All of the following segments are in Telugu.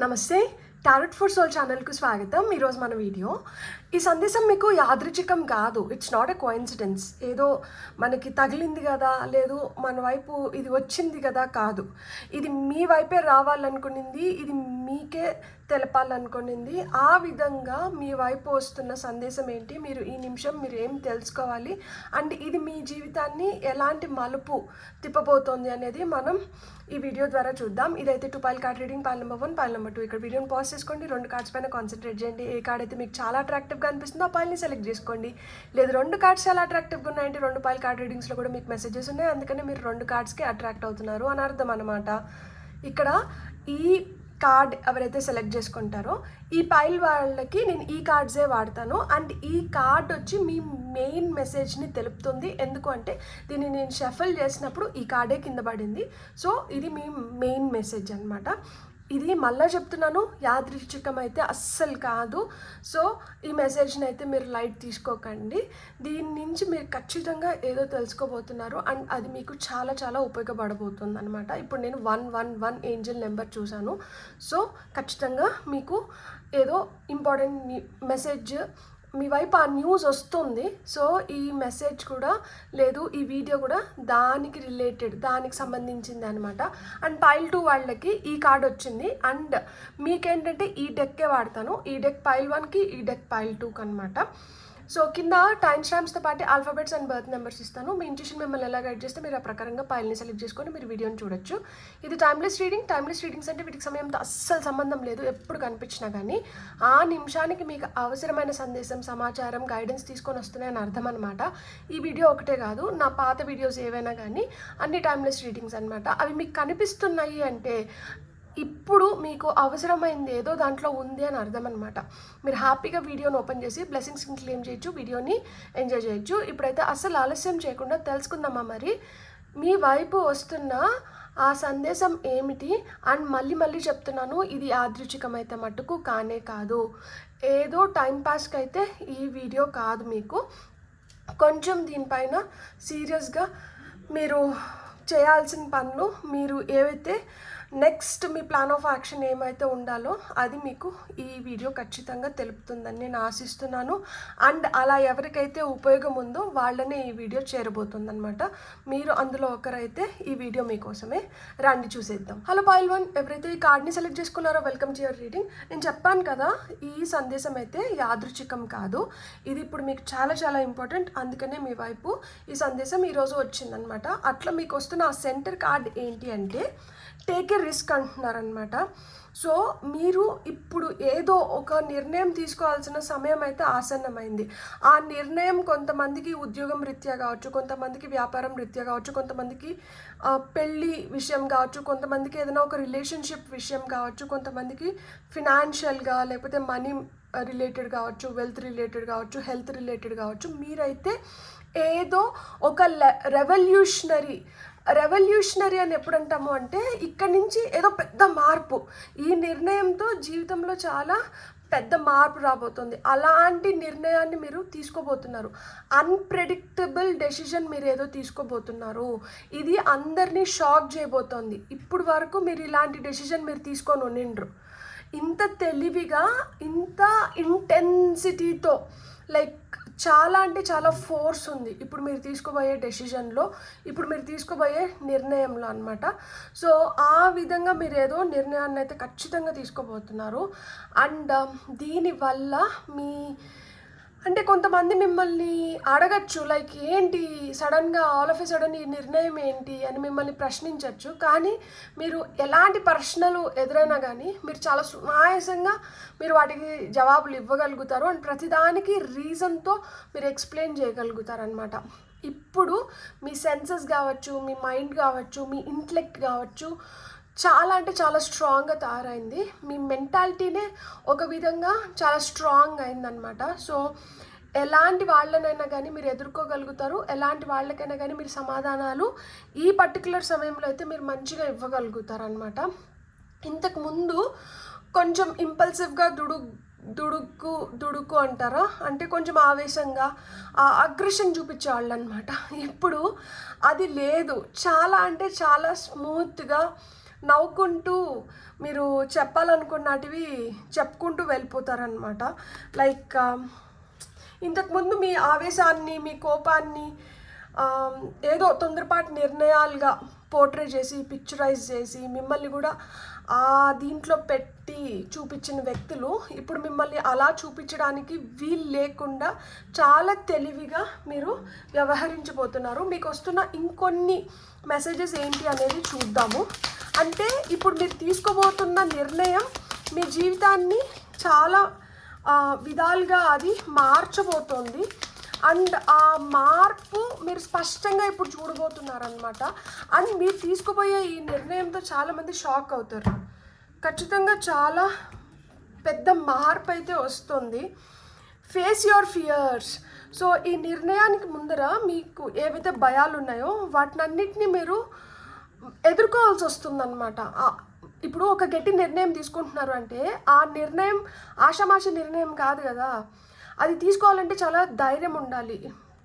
నమస్తే టారెట్ ఫర్ సోల్ ఛానల్కు స్వాగతం. ఈరోజు మన వీడియో ఈ సందేశం మీకు యాదృచ్ఛికం కాదు. It's not a coincidence. ఏదో మనకి తగిలింది కదా, లేదు మన వైపు ఇది వచ్చింది కదా, కాదు. ఇది మీ వైపే రావాలనుకునింది, ఇది మీకే తెలపాలనుకునింది. ఆ విధంగా మీ వైపు వస్తున్న సందేశం ఏంటి, మీరు ఈ నిమిషం మీరు ఏం తెలుసుకోవాలి, అండ్ ఇది మీ జీవితాన్ని ఎలాంటి మలుపు తిప్పబోతోంది అనేది మనం ఈ వీడియో ద్వారా చూద్దాం. ఇదైతే 2 pile card reading, pile number 1, pile number 2. ఇక్కడ వీడియోని పాజ్ చేసుకోండి, 2 కార్డ్స్ పైన కాన్సన్ట్రేట్ చేయండి. ఏ కార్డ్ అయితే మీకు చాలా అట్రాక్టివ్గా అనిపిస్తుందో ఆ పైల్ని సెలెక్ట్ చేసుకోండి. లేదు 2 కార్డ్స్ చాలా అట్రాక్టివ్గా ఉన్నాయంటే 2 పైల్ కార్డ్ రీడింగ్స్లో కూడా మీకు మెసేజెస్ ఉన్నాయి, అందుకని మీరు 2 కార్డ్స్కి అట్రాక్ట్ అవుతున్నారు అని అర్థం అనమాట. ఇక్కడ ఈ కార్డ్ ఎవరైతే సెలెక్ట్ చేసుకుంటారో ఈ పైల్ వాళ్ళకి నేను ఈ కార్డ్సే వాడతాను. అండ్ ఈ కార్డ్ వచ్చి మీ మెయిన్ మెసేజ్ని తెలుపుతుంది. ఎందుకు అంటే దీన్ని నేను షఫల్ చేసినప్పుడు ఈ కార్డే కింద పడింది. సో ఇది మీ మెయిన్ మెసేజ్ అనమాట. ఇది మళ్ళీ చెప్తున్నాను, యాదృచ్ఛికం అయితే అస్సలు కాదు. సో ఈ మెసేజ్ని అయితే మీరు లైట్ తీసుకోకండి. దీని నుంచి మీరు ఖచ్చితంగా ఏదో తెలుసుకోబోతున్నారు అండ్ అది మీకు చాలా చాలా ఉపయోగపడబోతుంది అనమాట. ఇప్పుడు నేను 111 ఏంజల్ నెంబర్ చూశాను. సో ఖచ్చితంగా మీకు ఏదో ఇంపార్టెంట్ మెసేజ్ మీ వైపు ఆ న్యూస్ వస్తుంది. సో ఈ మెసేజ్ కూడా లేదు, ఈ వీడియో కూడా దానికి రిలేటెడ్, దానికి సంబంధించింది అనమాట. అండ్ పైల్ 2 వాళ్ళకి ఈ కార్డ్ వచ్చింది. అండ్ మీకేంటంటే ఈ డెక్కే వాడతాను. ఈ డెక్ పైల్ 1కి, ఈ డెక్ పైల్ 2కి అనమాట. సో కింద టైమ్ స్టాంప్స్తో పాటు ఆల్ఫాబెట్స్ అండ్ బర్త్ నెంబర్స్ ఇస్తాను. మీ ఇంట్యూషన్ మిమ్మల్ని ఎలా గైడ్ చేస్తే మీరు ఆ ప్రకారంగా పైల్ని సెలెక్ట్ చేసుకొని మీరు వీడియోని చూడొచ్చు. ఇది టైమ్లెస్ రీడింగ్. టైమ్లెస్ రీడింగ్స్ అంటే వీటికి సమయంతో అస్సలు సంబంధం లేదు. ఎప్పుడు కనిపించినా కానీ ఆ నిమిషానికి మీకు అవసరమైన సందేశం, సమాచారం, గైడెన్స్ తీసుకొని వస్తున్నాయని అర్థం అనమాట. ఈ వీడియో ఒకటే కాదు, నా పాత వీడియోస్ ఏవైనా కానీ అన్ని టైమ్లెస్ రీడింగ్స్ అనమాట. అవి మీకు కనిపిస్తున్నాయి అంటే ఇప్పుడు మీకు అవసరమైంది ఏదో దాంట్లో ఉంది అని అర్థం అనమాట. మీరు హ్యాపీగా వీడియోని ఓపెన్ చేసి బ్లెస్సింగ్స్ని క్లెయిమ్ చేయొచ్చు, వీడియోని ఎంజాయ్ చేయొచ్చు. ఇప్పుడైతే అసలు ఆలస్యం చేయకుండా తెలుసుకుందామా మరి మీ వైపు వస్తున్న ఆ సందేశం ఏమిటి. అండ్ మళ్ళీ చెప్తున్నాను, ఇది యాదృచ్ఛికమైతే మట్టుకు కానే కాదు. ఏదో టైంపాస్కి అయితే ఈ వీడియో కాదు. మీకు కొంచెం దీనిపైన సీరియస్గా మీరు చేయాల్సిన పనులు, మీరు ఏవైతే next me plan of action ఏమైతే ఉండాలో అది మీకు ఈ వీడియో ఖచ్చితంగా తెలుపుతుందని నేను ఆశిస్తున్నాను. అండ్ అలా ఎవరికైతే ఉపయోగం ఉందో వాళ్ళనే ఈ వీడియో చేరబోతుంది అనమాట. మీరు అందులో ఒకరైతే ఈ వీడియో మీకోసమే, రండి చూసేద్దాం. హలో పైల్ 1, ఎవరైతే ఈ కార్డ్ని సెలెక్ట్ చేసుకున్నారో వెల్కమ్ టు యువర్ రీడింగ్. నేను చెప్పాను కదా, ఈ సందేశం అయితే యాదృచ్ఛికం కాదు. ఇది ఇప్పుడు మీకు చాలా చాలా ఇంపార్టెంట్. అందుకనే మీ వైపు ఈ సందేశం ఈరోజు వచ్చిందనమాట. అట్లా మీకు వస్తున్న ఆ సెంటర్ కార్డ్ ఏంటి అంటే టేక్ ఏ రిస్క్ అంటున్నారనమాట. సో మీరు ఇప్పుడు ఏదో ఒక నిర్ణయం తీసుకోవాల్సిన సమయం అయితే ఆసన్నమైంది. ఆ నిర్ణయం కొంతమందికి ఉద్యోగం రీత్యా కావచ్చు, కొంతమందికి వ్యాపారం రీత్యా కావచ్చు, కొంతమందికి పెళ్ళి విషయం కావచ్చు, కొంతమందికి ఏదైనా ఒక రిలేషన్షిప్ విషయం కావచ్చు, కొంతమందికి ఫినాన్షియల్గా లేకపోతే మనీ రిలేటెడ్ కావచ్చు, వెల్త్ రిలేటెడ్ కావచ్చు, హెల్త్ రిలేటెడ్ కావచ్చు. మీరైతే ఏదో ఒక రెవల్యూషనరీ అని ఎప్పుడు అంటాము అంటే ఇక్కడి నుంచి ఏదో పెద్ద మార్పు, ఈ నిర్ణయంతో జీవితంలో చాలా పెద్ద మార్పు రాబోతుంది. అలాంటి నిర్ణయాన్ని మీరు తీసుకోబోతున్నారు. అన్ప్రెడిక్టబుల్ డెసిషన్ మీరు ఏదో తీసుకోబోతున్నారు. ఇది అందరినీ షాక్ చేయబోతోంది. ఇప్పుడు వరకు మీరు ఇలాంటి డెసిషన్ మీరు తీసుకొని ఉండిండ్రు. ఇంత తెలివిగా, ఇంత ఇంటెన్సిటీతో, లైక్ చాలా అంటే చాలా ఫోర్స్ ఉంది ఇప్పుడు మీరు తీసుకోబోయే డెసిషన్లో, ఇప్పుడు మీరు తీసుకోబోయే నిర్ణయంలో అనమాట. సో ఆ విధంగా మీరు ఏదో నిర్ణయాన్ని అయితే ఖచ్చితంగా తీసుకోబోతున్నారు. అండ్ దీనివల్ల మీ అంటే కొంతమంది మిమ్మల్ని అడగచ్చు, లైక్ ఏంటి సడన్గా ఆల్ ఆఫ్ ఎ సడన్ ఈ నిర్ణయం ఏంటి అని మిమ్మల్ని ప్రశ్నించవచ్చు. కానీ మీరు ఎలాంటి ప్రశ్నలు ఎదురైనా కానీ మీరు చాలా సునాయాసంగా మీరు వాటికి జవాబులు ఇవ్వగలుగుతారు. అండ్ ప్రతిదానికి రీజన్తో మీరు ఎక్స్ప్లెయిన్ చేయగలుగుతారనమాట. ఇప్పుడు మీ సెన్సెస్ కావచ్చు, మీ మైండ్ కావచ్చు, మీ ఇంటెలెక్ట్ కావచ్చు, చాలా అంటే చాలా స్ట్రాంగ్గా తయారైంది. మీ మెంటాలిటీనే ఒక విధంగా చాలా స్ట్రాంగ్ అయిందనమాట. సో ఎలాంటి వాళ్ళనైనా కానీ మీరు ఎదుర్కోగలుగుతారు. ఎలాంటి వాళ్ళకైనా కానీ మీరు సమాధానాలు ఈ పర్టికులర్ సమయంలో అయితే మీరు మంచిగా ఇవ్వగలుగుతారు అనమాట. ఇంతకుముందు కొంచెం ఇంపల్సివ్గా దుడుకు అంటారా, అంటే కొంచెం ఆవేశంగా అగ్రెషన్ చూపించేవాళ్ళు అనమాట. ఇప్పుడు అది లేదు. చాలా అంటే చాలా స్మూత్గా నవ్వుకుంటూ మీరు చెప్పాలనుకున్నటివి చెప్పుకుంటూ వెళ్ళిపోతారనమాట. లైక్ ఇంతకుముందు మీ ఆవేశాన్ని, మీ కోపాన్ని ఏదో తొందరపాటు నిర్ణయాలుగా పోర్ట్రే చేసి, పిక్చరైజ్ చేసి, మిమ్మల్ని కూడా ఆ దీంట్లో పెట్టి చూపించిన వ్యక్తులు ఇప్పుడు మిమ్మల్ని అలా చూపించడానికి వీలు లేకుండా చాలా తెలివిగా మీరు వ్యవహరించబోతున్నారు. మీకు వస్తున్న ఇంకొన్ని మెసేజెస్ ఏంటి అనేది చూద్దాము. అంటే ఇప్పుడు మీరు తీసుకోబోతున్న నిర్ణయం మీ జీవితాన్ని చాలా విధాలుగా అది మార్చబోతోంది. అండ్ ఆ మార్పు మీరు స్పష్టంగా ఇప్పుడు చూడబోతున్నారనమాట. అండ్ మీరు తీసుకుపోయే ఈ నిర్ణయంతో చాలామంది షాక్ అవుతారు. ఖచ్చితంగా చాలా పెద్ద మార్పు అయితే వస్తుంది. Face your fears. సో ఈ నిర్ణయానికి ముందర మీకు ఏవైతే భయాలు ఉన్నాయో వాటినన్నిటినీ మీరు ఎదుర్కోవాల్సి వస్తుందన్నమాట. ఇప్పుడు ఒక గట్టి నిర్ణయం తీసుకుంటున్నారు అంటే ఆ నిర్ణయం ఆషామాషి నిర్ణయం కాదు కదా. అది తీసుకోవాలంటే చాలా ధైర్యం ఉండాలి,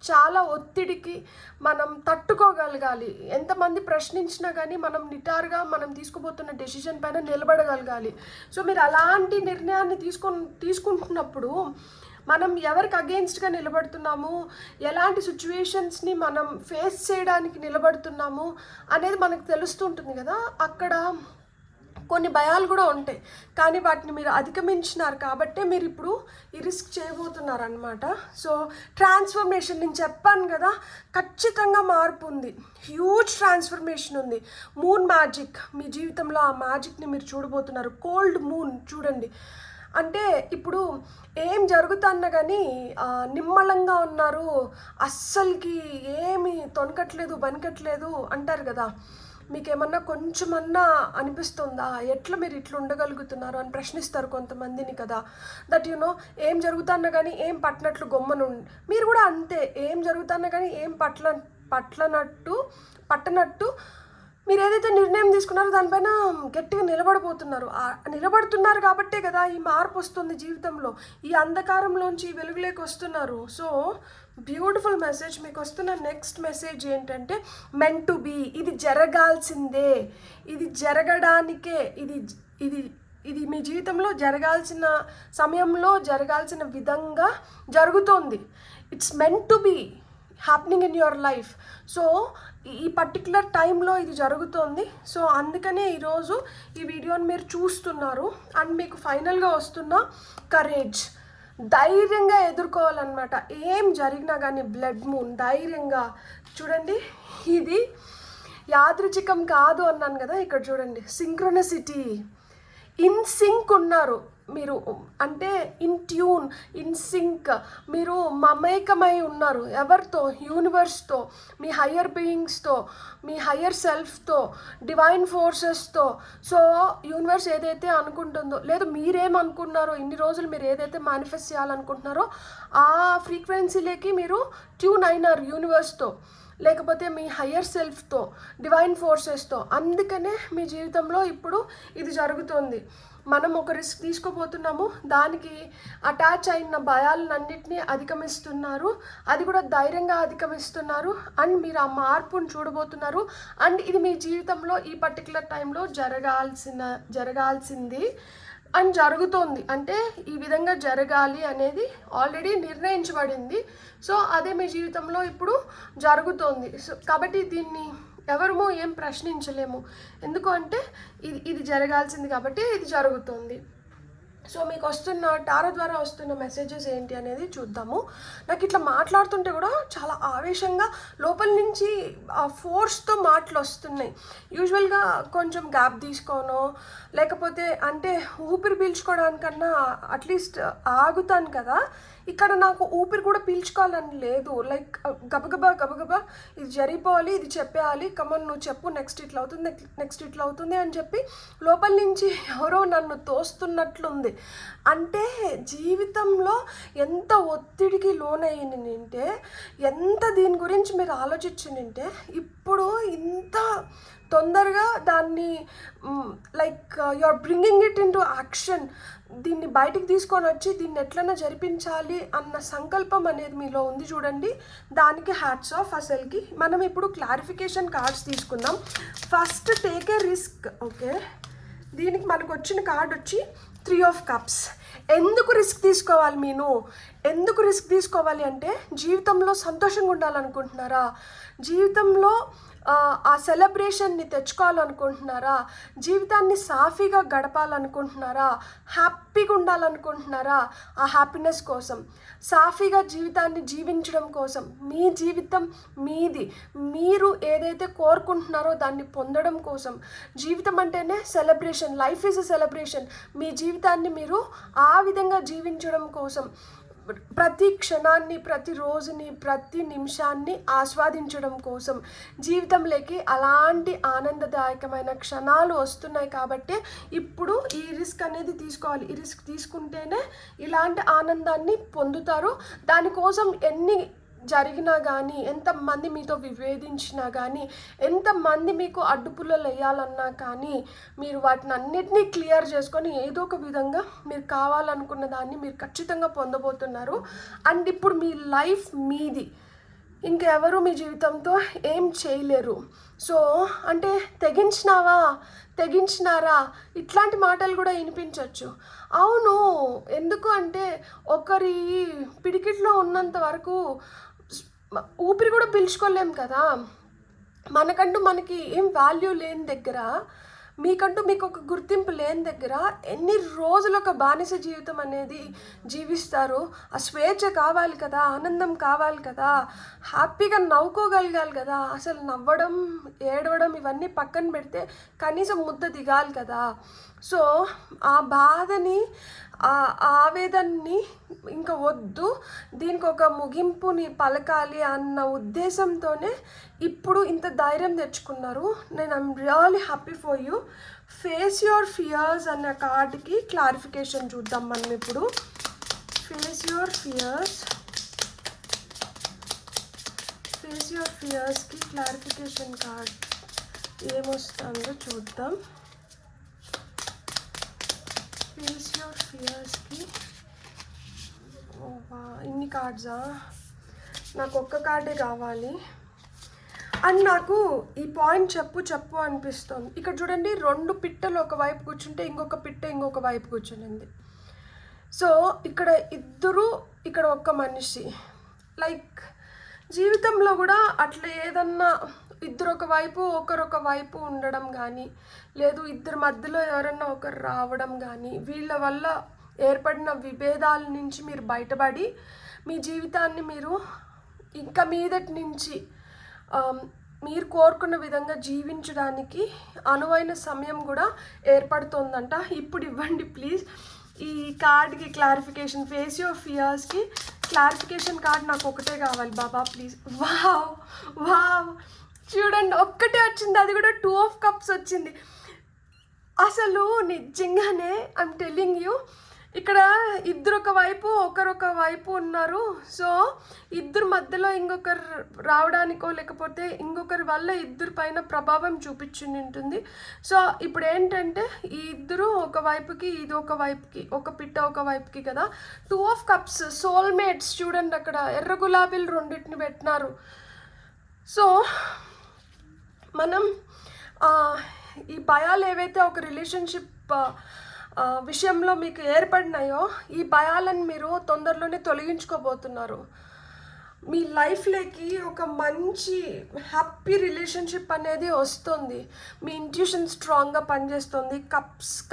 చాలా ఒత్తిడికి మనం తట్టుకోగలగాలి. ఎంతమంది ప్రశ్నించినా కానీ మనం నిటారుగా మనం తీసుకోబోతున్న డెసిషన్ పైన నిలబడగలగాలి. సో మీరు అలాంటి నిర్ణయాన్ని తీసుకుంటున్నప్పుడు మనం ఎవరికి అగెయిన్స్ట్గా నిలబడుతున్నాము, ఎలాంటి సిచ్యువేషన్స్ని మనం ఫేస్ చేయడానికి నిలబడుతున్నాము అనేది మనకు తెలుస్తుంటుంది కదా. అక్కడ కొన్ని భయాలు కూడా ఉంటాయి, కానీ వాటిని మీరు అధిగమించినారు కాబట్టే మీరు ఇప్పుడు ఈ రిస్క్ చేయబోతున్నారు అనమాట. సో ట్రాన్స్ఫర్మేషన్ నేను చెప్పాను కదా, ఖచ్చితంగా మార్పు ఉంది, హ్యూజ్ ట్రాన్స్ఫర్మేషన్ ఉంది. మూన్ మ్యాజిక్, మీ జీవితంలో ఆ మ్యాజిక్ని మీరు చూడబోతున్నారు. కోల్డ్ మూన్ చూడండి. అంటే ఇప్పుడు ఏం జరుగుతున్నా కానీ నిమ్మలంగా ఉన్నారు, అస్సలకి ఏమి తొనకట్లేదు, బనకట్లేదు అంటారు కదా. మీకేమన్నా కొంచెమన్నా అనిపిస్తుందా, ఎట్లా మీరు ఇట్లా ఉండగలుగుతున్నారు అని ప్రశ్నిస్తారు కొంతమందిని కదా. దట్ ఏం జరుగుతున్నా కానీ ఏం పట్టినట్లు గొమ్మను మీరు కూడా అంతే. ఏం జరుగుతున్నా కానీ ఏం పట్టనట్టు మీరు ఏదైతే నిర్ణయం తీసుకున్నారో దానిపైన గట్టిగా నిలబడుతున్నారు కాబట్టే కదా ఈ మార్పు వస్తుంది జీవితంలో. ఈ అంధకారంలోంచి వెలుగులోకి వస్తున్నారు. So beautiful message. మీకు వస్తున్న నెక్స్ట్ మెసేజ్ ఏంటంటే మెంట్ టు బీ. ఇది జరగాల్సిందే, ఇది జరగడానికే, ఇది మీ జీవితంలో జరగాల్సిన సమయంలో జరగాల్సిన విధంగా జరుగుతోంది. It's meant to be happening in your life. So ఈ పర్టికులర్ టైంలో ఇది జరుగుతోంది. సో అందుకనే ఈరోజు ఈ వీడియోని మీరు చూస్తున్నారు. అండ్ మీకు ఫైనల్గా వస్తున్న కరేజ్, ధైర్యంగా ఎదుర్కోవాలన్నమాట. ఏం జరిగినా కానీ బ్లడ్ మూన్ ధైర్యంగా చూడండి. ఇది యాదృచ్ఛికం కాదు అన్నాను కదా. ఇక్కడ చూడండి, సింక్రోనిసిటీ, ఇన్ సింక్ ఉన్నారు మీరు. అంటే ఇన్ ట్యూన్, ఇన్ సింక్, మీరు మమేకమై ఉన్నారు. ఎవరితో? యూనివర్స్తో, మీ హయ్యర్ బీయింగ్స్తో, మీ హయ్యర్ సెల్ఫ్తో, డివైన్ ఫోర్సెస్తో. సో యూనివర్స్ ఏదైతే అనుకుంటుందో, లేదు మీరేమనుకున్నారో, ఇన్ని రోజులు మీరు ఏదైతే మేనిఫెస్ట్ చేయాలనుకుంటున్నారో ఆ ఫ్రీక్వెన్సీలోకి మీరు ట్యూన్ అయినారు యూనివర్స్తో, లేకపోతే మీ హయ్యర్ సెల్ఫ్తో, డివైన్ ఫోర్సెస్తో. అందుకనే మీ జీవితంలో ఇప్పుడు ఇది జరుగుతుంది. మనం ఒక రిస్క్ తీసుకోబోతున్నాము, దానికి అటాచ్ అయిన భయాలన్నింటినీ అధిగమిస్తున్నారు. అది కూడా ధైర్యంగా అధిగమిస్తున్నారు. అండ్ మీరు ఆ మార్పును చూడబోతున్నారు. అండ్ ఇది మీ జీవితంలో ఈ పర్టికులర్ టైంలో జరగాల్సింది అండ్ జరుగుతోంది. అంటే ఈ విధంగా జరగాలి అనేది ఆల్రెడీ నిర్ణయించబడింది. సో అదే మీ జీవితంలో ఇప్పుడు జరుగుతోంది. సో కాబట్టి దీన్ని ఎవరమో ఏం ప్రశ్నించలేము. ఎందుకు అంటే ఇది జరగాల్సింది కాబట్టి ఇది జరుగుతుంది. సో మీకు వస్తున్న టారో ద్వారా వస్తున్న మెసేజెస్ ఏంటి అనేది చూద్దాము. నాకు ఇట్లా మాట్లాడుతుంటే కూడా చాలా ఆవేశంగా లోపల నుంచి ఆ ఫోర్స్తో మాటలు వస్తున్నాయి. యూజువల్గా కొంచెం గ్యాప్ తీసుకోనో, లేకపోతే అంటే ఊపిరి పీల్చుకోవడానికన్నా అట్లీస్ట్ ఆగుతాను కదా. ఇక్కడ నాకు ఊపిరి కూడా పీల్చుకోవాలని లేదు. లైక్ గబగబా ఇది జరిగిపోవాలి, ఇది చెప్పేయాలి, కమన్ నువ్వు చెప్పు, నెక్స్ట్ ఇట్లా అవుతుంది అని చెప్పి లోపల నుంచి ఎవరో నన్ను తోస్తున్నట్లుంది. అంటే జీవితంలో ఎంత ఒత్తిడికి లోనయ్యిందంటే, ఎంత దీని గురించి మీరు ఆలోచించిందంటే, ఇప్పుడు ఇంత తొందరగా దాన్ని like you are bringing it in to action. దీన్ని బయటికి తీసుకొని వచ్చి దీన్ని ఎట్లన్నా జరిపించాలి అన్న సంకల్పం అనేది మీలో ఉంది చూడండి. దానికి హ్యాట్స్ ఆఫ్. అసలుకి మనం ఇప్పుడు క్లారిఫికేషన్ కార్డ్స్ తీసుకుందాం. First take a risk. Okay, దీనికి మనకు వచ్చిన కార్డ్ వచ్చి 3 of Cups. ఎందుకు రిస్క్ తీసుకోవాలి? ఎందుకు రిస్క్ తీసుకోవాలి అంటే, జీవితంలో సంతోషంగా ఉండాలనుకుంటున్నారా? జీవితంలో ఆ సెలబ్రేషన్ని తెచ్చుకోవాలనుకుంటున్నారా? జీవితాన్ని సాఫీగా గడపాలనుకుంటున్నారా? హ్యాపీగా ఉండాలనుకుంటున్నారా? ఆ హ్యాపీనెస్ కోసం, సాఫీగా జీవితాన్ని జీవించడం కోసం, మీ జీవితం మీది, మీరు ఏదైతే కోరుకుంటున్నారో దాన్ని పొందడం కోసం. జీవితం అంటేనే celebration. Life is a celebration. మీ జీవితాన్ని మీరు ఆ విధంగా జీవించడం కోసం, ప్రతి క్షణాన్ని, ప్రతి రోజుని, ప్రతి నిమిషాన్ని ఆస్వాదించడం కోసం, జీవితంలోకి అలాంటి ఆనందదాయకమైన క్షణాలు వస్తున్నాయి కాబట్టి ఇప్పుడు ఈ రిస్క్ అనేది తీసుకోవాలి. ఈ రిస్క్ తీసుకుంటేనే ఇలాంటి ఆనందాన్ని పొందుతారు. దానికోసం ఎన్ని జరిగినా కానీ, ఎంతమంది మీతో విభేదించినా కానీ, ఎంతమంది మీకు అడ్డుపుల్లలు వేయాలన్నా కానీ, మీరు వాటిని అన్నిటినీ క్లియర్ చేసుకొని ఏదో ఒక విధంగా మీరు కావాలనుకున్న దాన్ని మీరు ఖచ్చితంగా పొందబోతున్నారు. అండ్ ఇప్పుడు మీ లైఫ్ మీది, ఇంకెవరు మీ జీవితంతో ఏం చేయలేరు. సో అంటే తెగించినారా ఇట్లాంటి మాటలు కూడా వినిపించవచ్చు. అవును, ఎందుకు అంటే ఒకరి పిడికిట్లో ఉన్నంత వరకు ఊపిరి కూడా పీల్చుకోలేం కదా. మనకి ఏం వాల్యూ లేని దగ్గర, మీకు ఒక గుర్తింపు లేని దగ్గర ఎన్ని రోజులు ఒక బానిస జీవితం అనేది జీవిస్తారు? ఆ స్వేచ్ఛ కావాలి కదా, ఆనందం కావాలి కదా, హ్యాపీగా నవ్వుకోగలగాలి కదా. అసలు నవ్వడం, ఏడవడం ఇవన్నీ పక్కన పెడితే కనీసం ముద్ద దిగాలి కదా. సో ఆ బాధని, ఆ ఆవేదనని ఇంకా వద్దు, దీనికి ఒక ముగింపుని పలకాలి అన్న ఉద్దేశంతోనే ఇప్పుడు ఇంత ధైర్యం తెచ్చుకున్నారు. I'm really happy for you. Face your fears అన్న కార్డ్కి క్లారిఫికేషన్ చూద్దాం మనం ఇప్పుడు. ఫేస్ యువర్ ఫియర్స్కి క్లారిఫికేషన్ కార్డ్ ఏమొస్తుందో చూద్దాం. ఫేస్ యువర్ ఫియర్స్కి ఇన్ని కార్డ్సా? నాకు ఒక్క కార్డే కావాలి. అండ్ నాకు ఈ పాయింట్ చెప్పు అనిపిస్తుంది. ఇక్కడ చూడండి, 2 పిట్టలు ఒకవైపు కూర్చుంటే ఇంకొక పిట్ట ఇంకొక వైపు కూర్చునింది. సో ఇక్కడ ఇద్దరు, ఇక్కడ ఒక్క మనిషి. లైక్ జీవితంలో కూడా అట్లా ఏదన్నా ఇద్దరు ఒకరొక వైపు ఉండడం కానీ, లేదు ఇద్దరి మధ్యలో ఎవరన్నా ఒకరు రావడం కానీ, వీళ్ళ వల్ల ఏర్పడిన విభేదాల నుంచి మీరు బయటపడి మీ జీవితాన్ని మీరు ఇంకా మీదటి నుంచి మీరు కోరుకున్న విధంగా జీవించడానికి అనువైన సమయం కూడా ఏర్పడుతుందంట. ఇప్పుడు ఇవ్వండి ప్లీజ్ ఈ కార్డ్కి క్లారిఫికేషన్. ఫేస్ యువర్ ఫియర్స్కి క్లారిఫికేషన్ కార్డ్ నాకు ఒకటే కావాలి బాబా ప్లీజ్. వావ్ చూడండి, ఒక్కటే వచ్చింది, అది కూడా 2 of Cups వచ్చింది. అసలు నిజంగానే ఐమ్ టెల్లింగ్ యూ, ఇక్కడ ఇద్దరు ఒకరొక వైపు ఉన్నారు. సో ఇద్దరు మధ్యలో ఇంకొకరు రావడానికో లేకపోతే ఇంకొకరి వల్ల ఇద్దరి పైన ప్రభావం చూపించింది ఉంటుంది. సో ఇప్పుడు ఏంటంటే ఈ ఇద్దరు ఒకవైపుకి, ఇది ఒకవైపుకి, ఒక పిట్ట ఒకవైపుకి కదా. 2 of Cups సోల్మేట్స్. చూడండి అక్కడ ఎర్ర గులాబీలు రెండింటిని పెట్టినారు. సో మనం ఈ భయాలు ఏవైతే ఒక రిలేషన్షిప్ విషయంలో మీకు ఏర్పడినాయో, ఈ భయాలను మీరు తొందరలోనే తొలగించుకోబోతున్నారు. మీ లైఫ్లోకి ఒక మంచి హ్యాపీ రిలేషన్షిప్ అనేది వస్తుంది. మీ ఇంట్యూషన్ స్ట్రాంగ్గా పనిచేస్తుంది.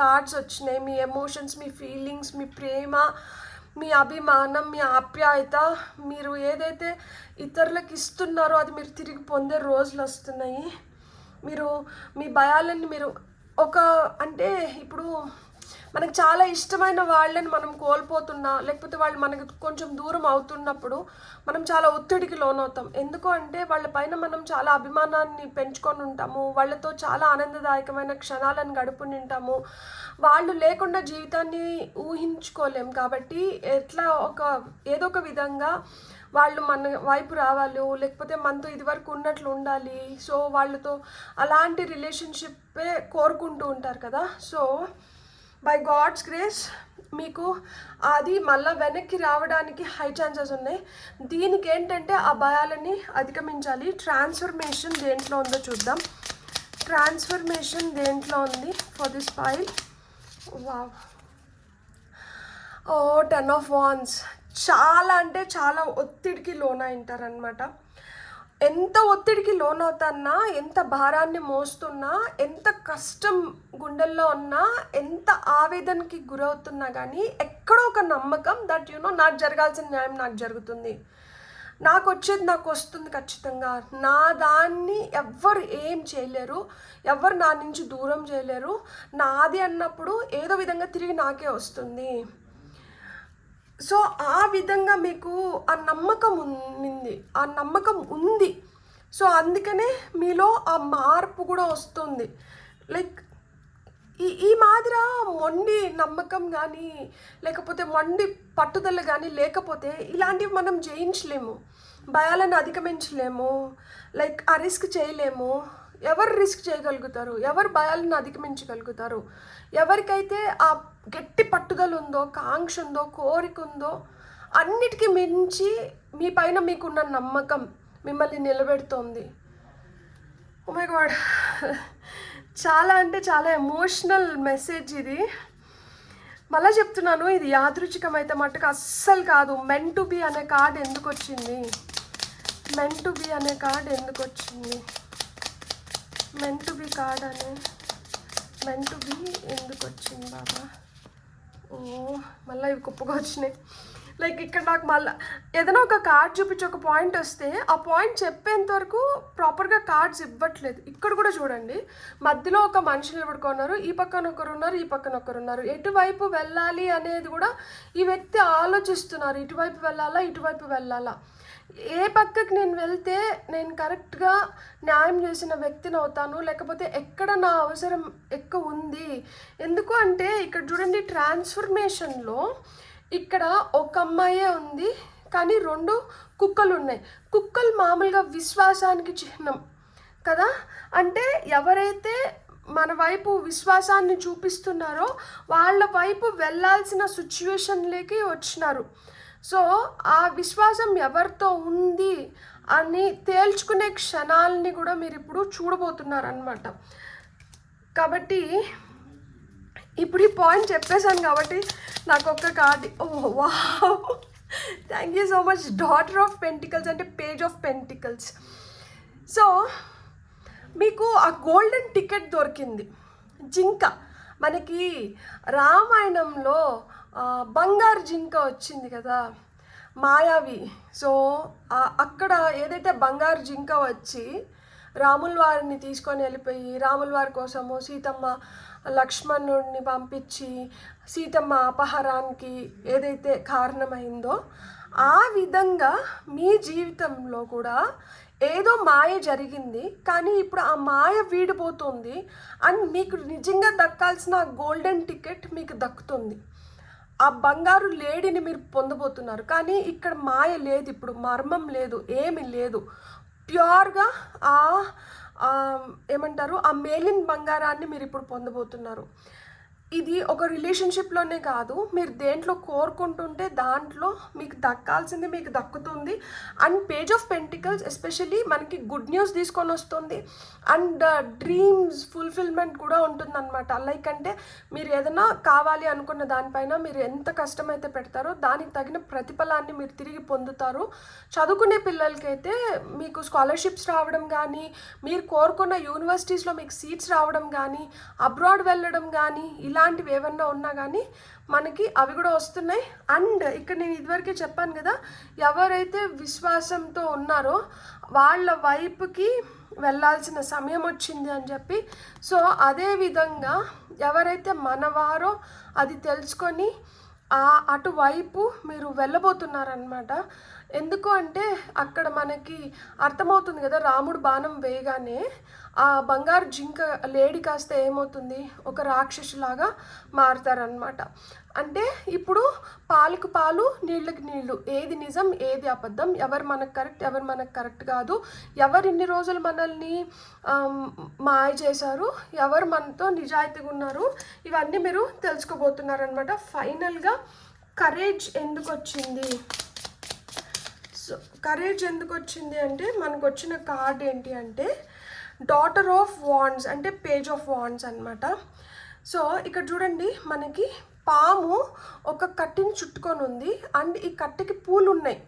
కార్డ్స్ వచ్చినాయి. మీ ఎమోషన్స్, మీ ఫీలింగ్స్, మీ ప్రేమ, మీ అభిమానం, మీ ఆప్యాయత, మీరు ఏదైతే ఇతరులకు ఇస్తున్నారో అది మీరు తిరిగి పొందే రోజులు వస్తున్నాయి. మీరు మీ భయాలని మీరు అంటే ఇప్పుడు మనకు చాలా ఇష్టమైన వాళ్ళని మనం కోల్పోతున్నా, లేకపోతే వాళ్ళు మనకు కొంచెం దూరం అవుతున్నప్పుడు మనం చాలా ఒత్తిడికి లోనవుతాం. ఎందుకు అంటే వాళ్ళ పైన మనం చాలా అభిమానాన్ని పెంచుకొని ఉంటాము, వాళ్ళతో చాలా ఆనందదాయకమైన క్షణాలను గడుపుని ఉంటాము. వాళ్ళు లేకుండా జీవితాన్ని ఊహించుకోలేం. కాబట్టి ఏదో ఒక విధంగా వాళ్ళు మన వైపు రావాలి, లేకపోతే మనతో ఇదివరకు ఉన్నట్లు ఉండాలి. సో వాళ్ళతో అలాంటి రిలేషన్షిప్పే కోరుకుంటూ ఉంటారు కదా. సో బై గాడ్స్ గ్రేస్ మీకు అది మళ్ళీ వెనక్కి రావడానికి హై ఛాన్సెస్ ఉన్నాయి. దీనికి ఏంటంటే ఆ భయాలని అధిగమించాలి. ట్రాన్స్ఫర్మేషన్ దేంట్లో ఉందో చూద్దాం. ట్రాన్స్ఫర్మేషన్ దేంట్లో ఉంది for this file? Wow, oh 10 of Wands. చాలా అంటే చాలా ఒత్తిడికి లోనైంటారనమాట. ఎంత ఒత్తిడికి లోనవుతున్నా, ఎంత భారాన్ని మోస్తున్నా, ఎంత కష్టం గుండెల్లో ఉన్నా, ఎంత ఆవేదనకి గురవుతున్నా కానీ ఎక్కడో ఒక నమ్మకం దట్ నాకు జరగాల్సిన న్యాయం నాకు జరుగుతుంది, నాకు వచ్చేది నాకు వస్తుంది ఖచ్చితంగా, నా దాన్ని ఎవ్వరు ఏం చేయలేరు, ఎవరు నా నుంచి దూరం చేయలేరు, నాది అన్నప్పుడు ఏదో విధంగా తిరిగి నాకే వస్తుంది. సో ఆ విధంగా మీకు ఆ నమ్మకం ఉంది. సో అందుకనే మీలో ఆ మార్పు కూడా వస్తుంది. లైక్ ఈ మాదిర మొండి నమ్మకం కానీ, లేకపోతే మొండి పట్టుదల కానీ లేకపోతే ఇలాంటివి మనం జయించలేము, భయాలను అధిగమించలేము, లైక్ ఆ రిస్క్ చేయలేము. ఎవరు రిస్క్ చేయగలుగుతారు? ఎవరు భయాలను అధిగమించగలుగుతారు? ఎవరికైతే ఆ గట్టి పట్టుదల ఉందో, కాంక్ష ఉందో, కోరిక ఉందో, అన్నిటికీ మించి మీ పైన మీకున్న నమ్మకం మిమ్మల్ని నిలబెడుతోంది. ఓ మై గాడ్, చాలా అంటే చాలా ఎమోషనల్ మెసేజ్ ఇది. మళ్ళీ చెప్తున్నాను, ఇది యాదృచ్ఛికం అయితే మట్టుకు అస్సలు కాదు. మెన్ టు బీ అనే కార్డ్ ఎందుకు వచ్చింది? మెన్ టు బీ అనే కార్డ్ ఎందుకు వచ్చింది? Men to be card men to be ఎందుకు వచ్చింది బాబా? ఓ మళ్ళీ ఇవి కుప్పగా వచ్చినాయి. లైక్ ఇక్కడ నాకు మళ్ళీ ఏదైనా ఒక కార్డ్ చూపించి ఒక పాయింట్ వస్తే ఆ పాయింట్ చెప్పేంత వరకు ప్రాపర్గా కార్డ్స్ ఇవ్వట్లేదు. ఇక్కడ కూడా చూడండి, మధ్యలో ఒక మనిషి నిలబడుకున్నారు, ఈ పక్కన ఒకరు ఉన్నారు, ఈ పక్కన ఒకరు ఉన్నారు. ఎటువైపు వెళ్ళాలి అనేది కూడా ఈ వ్యక్తి ఆలోచిస్తున్నారు. ఇటువైపు వెళ్ళాలా, ఇటువైపు వెళ్ళాలా, ఏ పక్కకి నేను వెళ్తే నేను కరెక్ట్గా న్యాయం చేసిన వ్యక్తిని అవుతాను, లేకపోతే ఎక్కడ నా అవసరం ఎక్కువ ఉంది. ఎందుకు అంటే ఇక్కడ చూడండి, ట్రాన్స్ఫర్మేషన్లో ఇక్కడ ఒక అమ్మాయే ఉంది కానీ 2 కుక్కలు ఉన్నాయి. కుక్కలు మామూలుగా విశ్వాసానికి చిహ్నం కదా. అంటే ఎవరైతే మన వైపు విశ్వాసాన్ని చూపిస్తున్నారో వాళ్ళ వైపు వెళ్ళాల్సిన సిచ్యువేషన్లోకి వచ్చినారు. సో ఆ విశ్వాసం ఎవరితో ఉంది అని తేల్చుకునే క్షణాలని కూడా మీరు ఇప్పుడు చూడబోతున్నారనమాట. కాబట్టి ఇప్పుడు ఈ పాయింట్ చెప్పేశాను కాబట్టి నాకు ఒక్క card, oh wow, thank you so much. Daughter of pentacles అంటే పేజ్ ఆఫ్ పెంటికల్స్. సో మీకు ఆ గోల్డెన్ టికెట్ దొరికింది. జింక, మనకి రామాయణంలో బంగారు జింక వచ్చింది కదా, మాయావి. సో అక్కడ ఏదైతే బంగారు జింక వచ్చి రాముల వారిని తీసుకొని వెళ్ళిపోయి, రాముల వారి కోసము సీతమ్మ లక్ష్మణుడిని పంపించి సీతమ్మ అపహరానికి ఏదైతే కారణమైందో, ఆ విధంగా మీ జీవితంలో కూడా ఏదో మాయ జరిగింది. కానీ ఇప్పుడు ఆ మాయ వీడిపోతుంది అండ్ మీకు నిజంగా దక్కాల్సిన గోల్డెన్ టికెట్ మీకు దక్కుతుంది. ఆ బంగారు లేడిని మీరు పొందబోతున్నారు. కానీ ఇక్కడ మాయ లేదు, ఇప్పుడు మర్మం లేదు, ఏమి లేదు. ప్యూర్గా ఏమంటారు, ఆ మేలిన్ బంగారాన్ని మీరు ఇప్పుడు పొందబోతున్నారు. ఇది ఒక రిలేషన్షిప్లోనే కాదు, మీరు దేంట్లో కోరుకుంటుంటే దాంట్లో మీకు దక్కాల్సింది మీకు దక్కుతుంది. And page of pentacles especially మనకి గుడ్ న్యూస్ తీసుకొని వస్తుంది అండ్ డ్రీమ్స్ ఫుల్ఫిల్మెంట్ కూడా ఉంటుందన్నమాట. లైక్ అంటే మీరు ఏదైనా కావాలి అనుకున్న దానిపైన మీరు ఎంత కష్టమైతే పెడతారో దానికి తగిన ప్రతిఫలాన్ని మీరు తిరిగి పొందుతారు. చదువుకునే పిల్లలకైతే మీకు స్కాలర్షిప్స్ రావడం కానీ, మీరు కోరుకున్న యూనివర్సిటీస్లో మీకు సీట్స్ రావడం కానీ, అబ్రాడ్ వెళ్ళడం కానీ, ఇలాంటివి ఏమన్నా ఉన్నా కానీ మనకి అవి కూడా వస్తున్నాయి. అండ్ ఇక్కడ నేను ఇదివరకే చెప్పాను కదా, ఎవరైతే విశ్వాసంతో ఉన్నారో వాళ్ళ వైపుకి వెళ్ళాల్సిన సమయం వచ్చింది అని చెప్పి. సో అదే విధంగా ఎవరైతే మనవారో అది తెలుసుకొని అటువైపు మీరు వెళ్ళబోతున్నారనమాట. ఎందుకు అంటే అక్కడ మనకి అర్థమవుతుంది కదా, రాముడు బాణం వేయగానే ఆ బంగారు జింక లేడీ కాస్త ఏమవుతుంది, ఒక రాక్షసులాగా మారుతారనమాట. అంటే ఇప్పుడు పాలకు పాలు నీళ్ళకి నీళ్ళు, ఏది నిజం ఏది అబద్ధం, ఎవరు మనకు కరెక్ట్ ఎవరు మనకు కరెక్ట్ కాదు, ఎవరు ఇన్ని రోజులు మనల్ని మాయ చేశారు, ఎవరు మనతో నిజాయితీగా ఉన్నారు, ఇవన్నీ మీరు తెలుసుకోబోతున్నారనమాట. ఫైనల్గా కరేజ్ ఎందుకు వచ్చింది, సో కరేజ్ ఎందుకు వచ్చింది అంటే మనకు వచ్చిన కార్డ్ ఏంటి అంటే డాటర్ ఆఫ్ వాండ్స్, అంటే పేజ్ ఆఫ్ వాండ్స్ అనమాట. సో ఇక్కడ చూడండి, మనకి పాము ఒక కట్టిని చుట్టుకొని ఉంది అండ్ ఈ కట్టెకి పూలు ఉన్నాయి.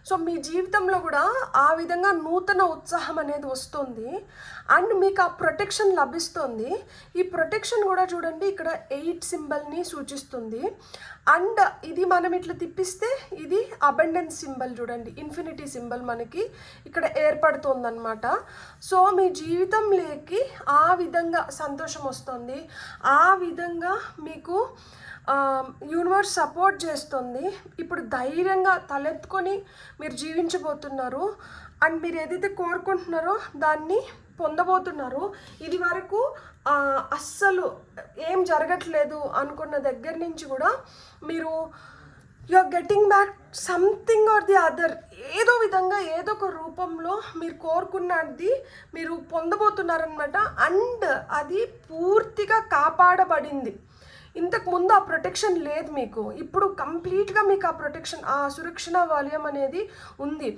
సో మీ జీవితంలో కూడా ఆ విధంగా నూతన ఉత్సాహం అనేది వస్తుంది అండ్ మీకు ఆ ప్రొటెక్షన్ లభిస్తుంది. ఈ ప్రొటెక్షన్ కూడా చూడండి ఇక్కడ 8 సింబల్ని సూచిస్తుంది అండ్ ఇది మనం ఇట్లా తిప్పిస్తే ఇది అబండెన్స్ సింబల్, చూడండి ఇన్ఫినిటీ సింబల్ మనకి ఇక్కడ ఏర్పడుతుందన్నమాట. సో మీ జీవితంలోకి ఆ విధంగా సంతోషం వస్తుంది, ఆ విధంగా మీకు యూనివర్స్ సపోర్ట్ చేస్తుంది. ఇప్పుడు ధైర్యంగా తలెత్తుకొని మీరు జీవించబోతున్నారు అండ్ మీరు ఏదైతే కోరుకుంటున్నారో దాన్ని పొందబోతున్నారు. ఇది వరకు అస్సలు ఏం జరగట్లేదు అనుకున్న దగ్గర నుంచి కూడా మీరు are getting back something or the other, ఏదో విధంగా ఏదో ఒక రూపంలో మీరు కోరుకున్నది మీరు పొందబోతున్నారనమాట. అండ్ అది పూర్తిగా కాపాడబడింది. ఇంతకుముందు ఆ ప్రొటెక్షన్ లేదు మీకు, ఇప్పుడు కంప్లీట్గా మీకు ఆ ప్రొటెక్షన్, ఆ సురక్షణ వలయం అనేది ఉంది.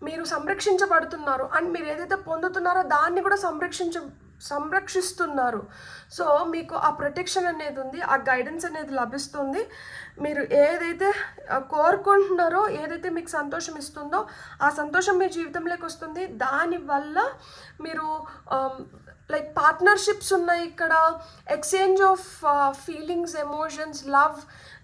మీరు సంరక్షించబడుతున్నారు అండ్ మీరు ఏదైతే పొందుతున్నారో దాన్ని కూడా సంరక్షిస్తున్నారు. సో మీకు ఆ ప్రొటెక్షన్ అనేది ఉంది, ఆ గైడెన్స్ అనేది లభిస్తుంది. మీరు ఏదైతే కోరుకుంటున్నారో, ఏదైతే మీకు సంతోషం ఇస్తుందో ఆ సంతోషం మీ జీవితంలోకి వస్తుంది. దానివల్ల మీరు లైక్ పార్ట్నర్షిప్స్ ఉన్నాయి ఇక్కడ, exchange of feelings, emotions, love,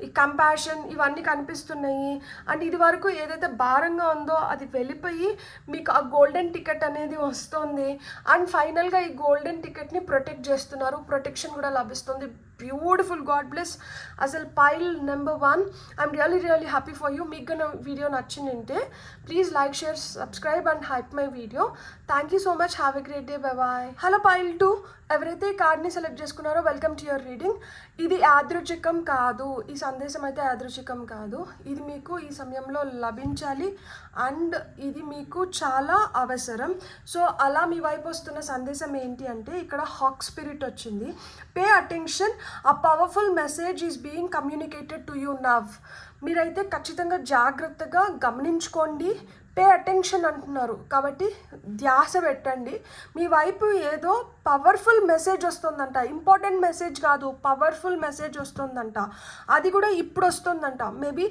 ఈ కంపాషన్ ఇవన్నీ కనిపిస్తున్నాయి. అండ్ ఇది వరకు ఏదైతే భారంగా ఉందో అది వెళ్ళిపోయి మీకు ఆ గోల్డెన్ టికెట్ అనేది వస్తుంది అండ్ ఫైనల్గా ఈ గోల్డెన్ టికెట్ని ప్రొటెక్ట్ చేస్తున్నారు, ప్రొటెక్షన్ కూడా లభిస్తుంది. Beautiful, god bless. అసలు pile number 1, I'm really happy for you. మీకు నా వీడియో నచ్చిందంటే please like, share, subscribe and hype my video. Thank you so much, have a great day, bye bye. Hello pile 2, ఎవరైతే ఈ కార్డ్ని సెలెక్ట్ చేసుకున్నారో వెల్కమ్ టు యువర్ రీడింగ్. ఇది యాదృచ్ఛికం కాదు, ఈ సందేశం అయితే యాదృచ్ఛికం కాదు, ఇది మీకు ఈ సమయంలో లభించాలి అండ్ ఇది మీకు చాలా అవసరం. సో అలా మీ వైపు వస్తున్న సందేశం ఏంటి అంటే ఇక్కడ హాక్ స్పిరిట్ వచ్చింది. Pay attention, a powerful message is being communicated to you now. మీరైతే ఖచ్చితంగా జాగ్రత్తగా గమనించుకోండి. పే అటెన్షన్ అంటున్నారు కాబట్టి ధ్యాస పెట్టండి. మీ వైపు ఏదో పవర్ఫుల్ మెసేజ్ వస్తుందంట, ఇంపార్టెంట్ మెసేజ్ కాదు, పవర్ఫుల్ మెసేజ్ వస్తుందంట. అది కూడా ఇప్పుడు వస్తుందంట. మేబీ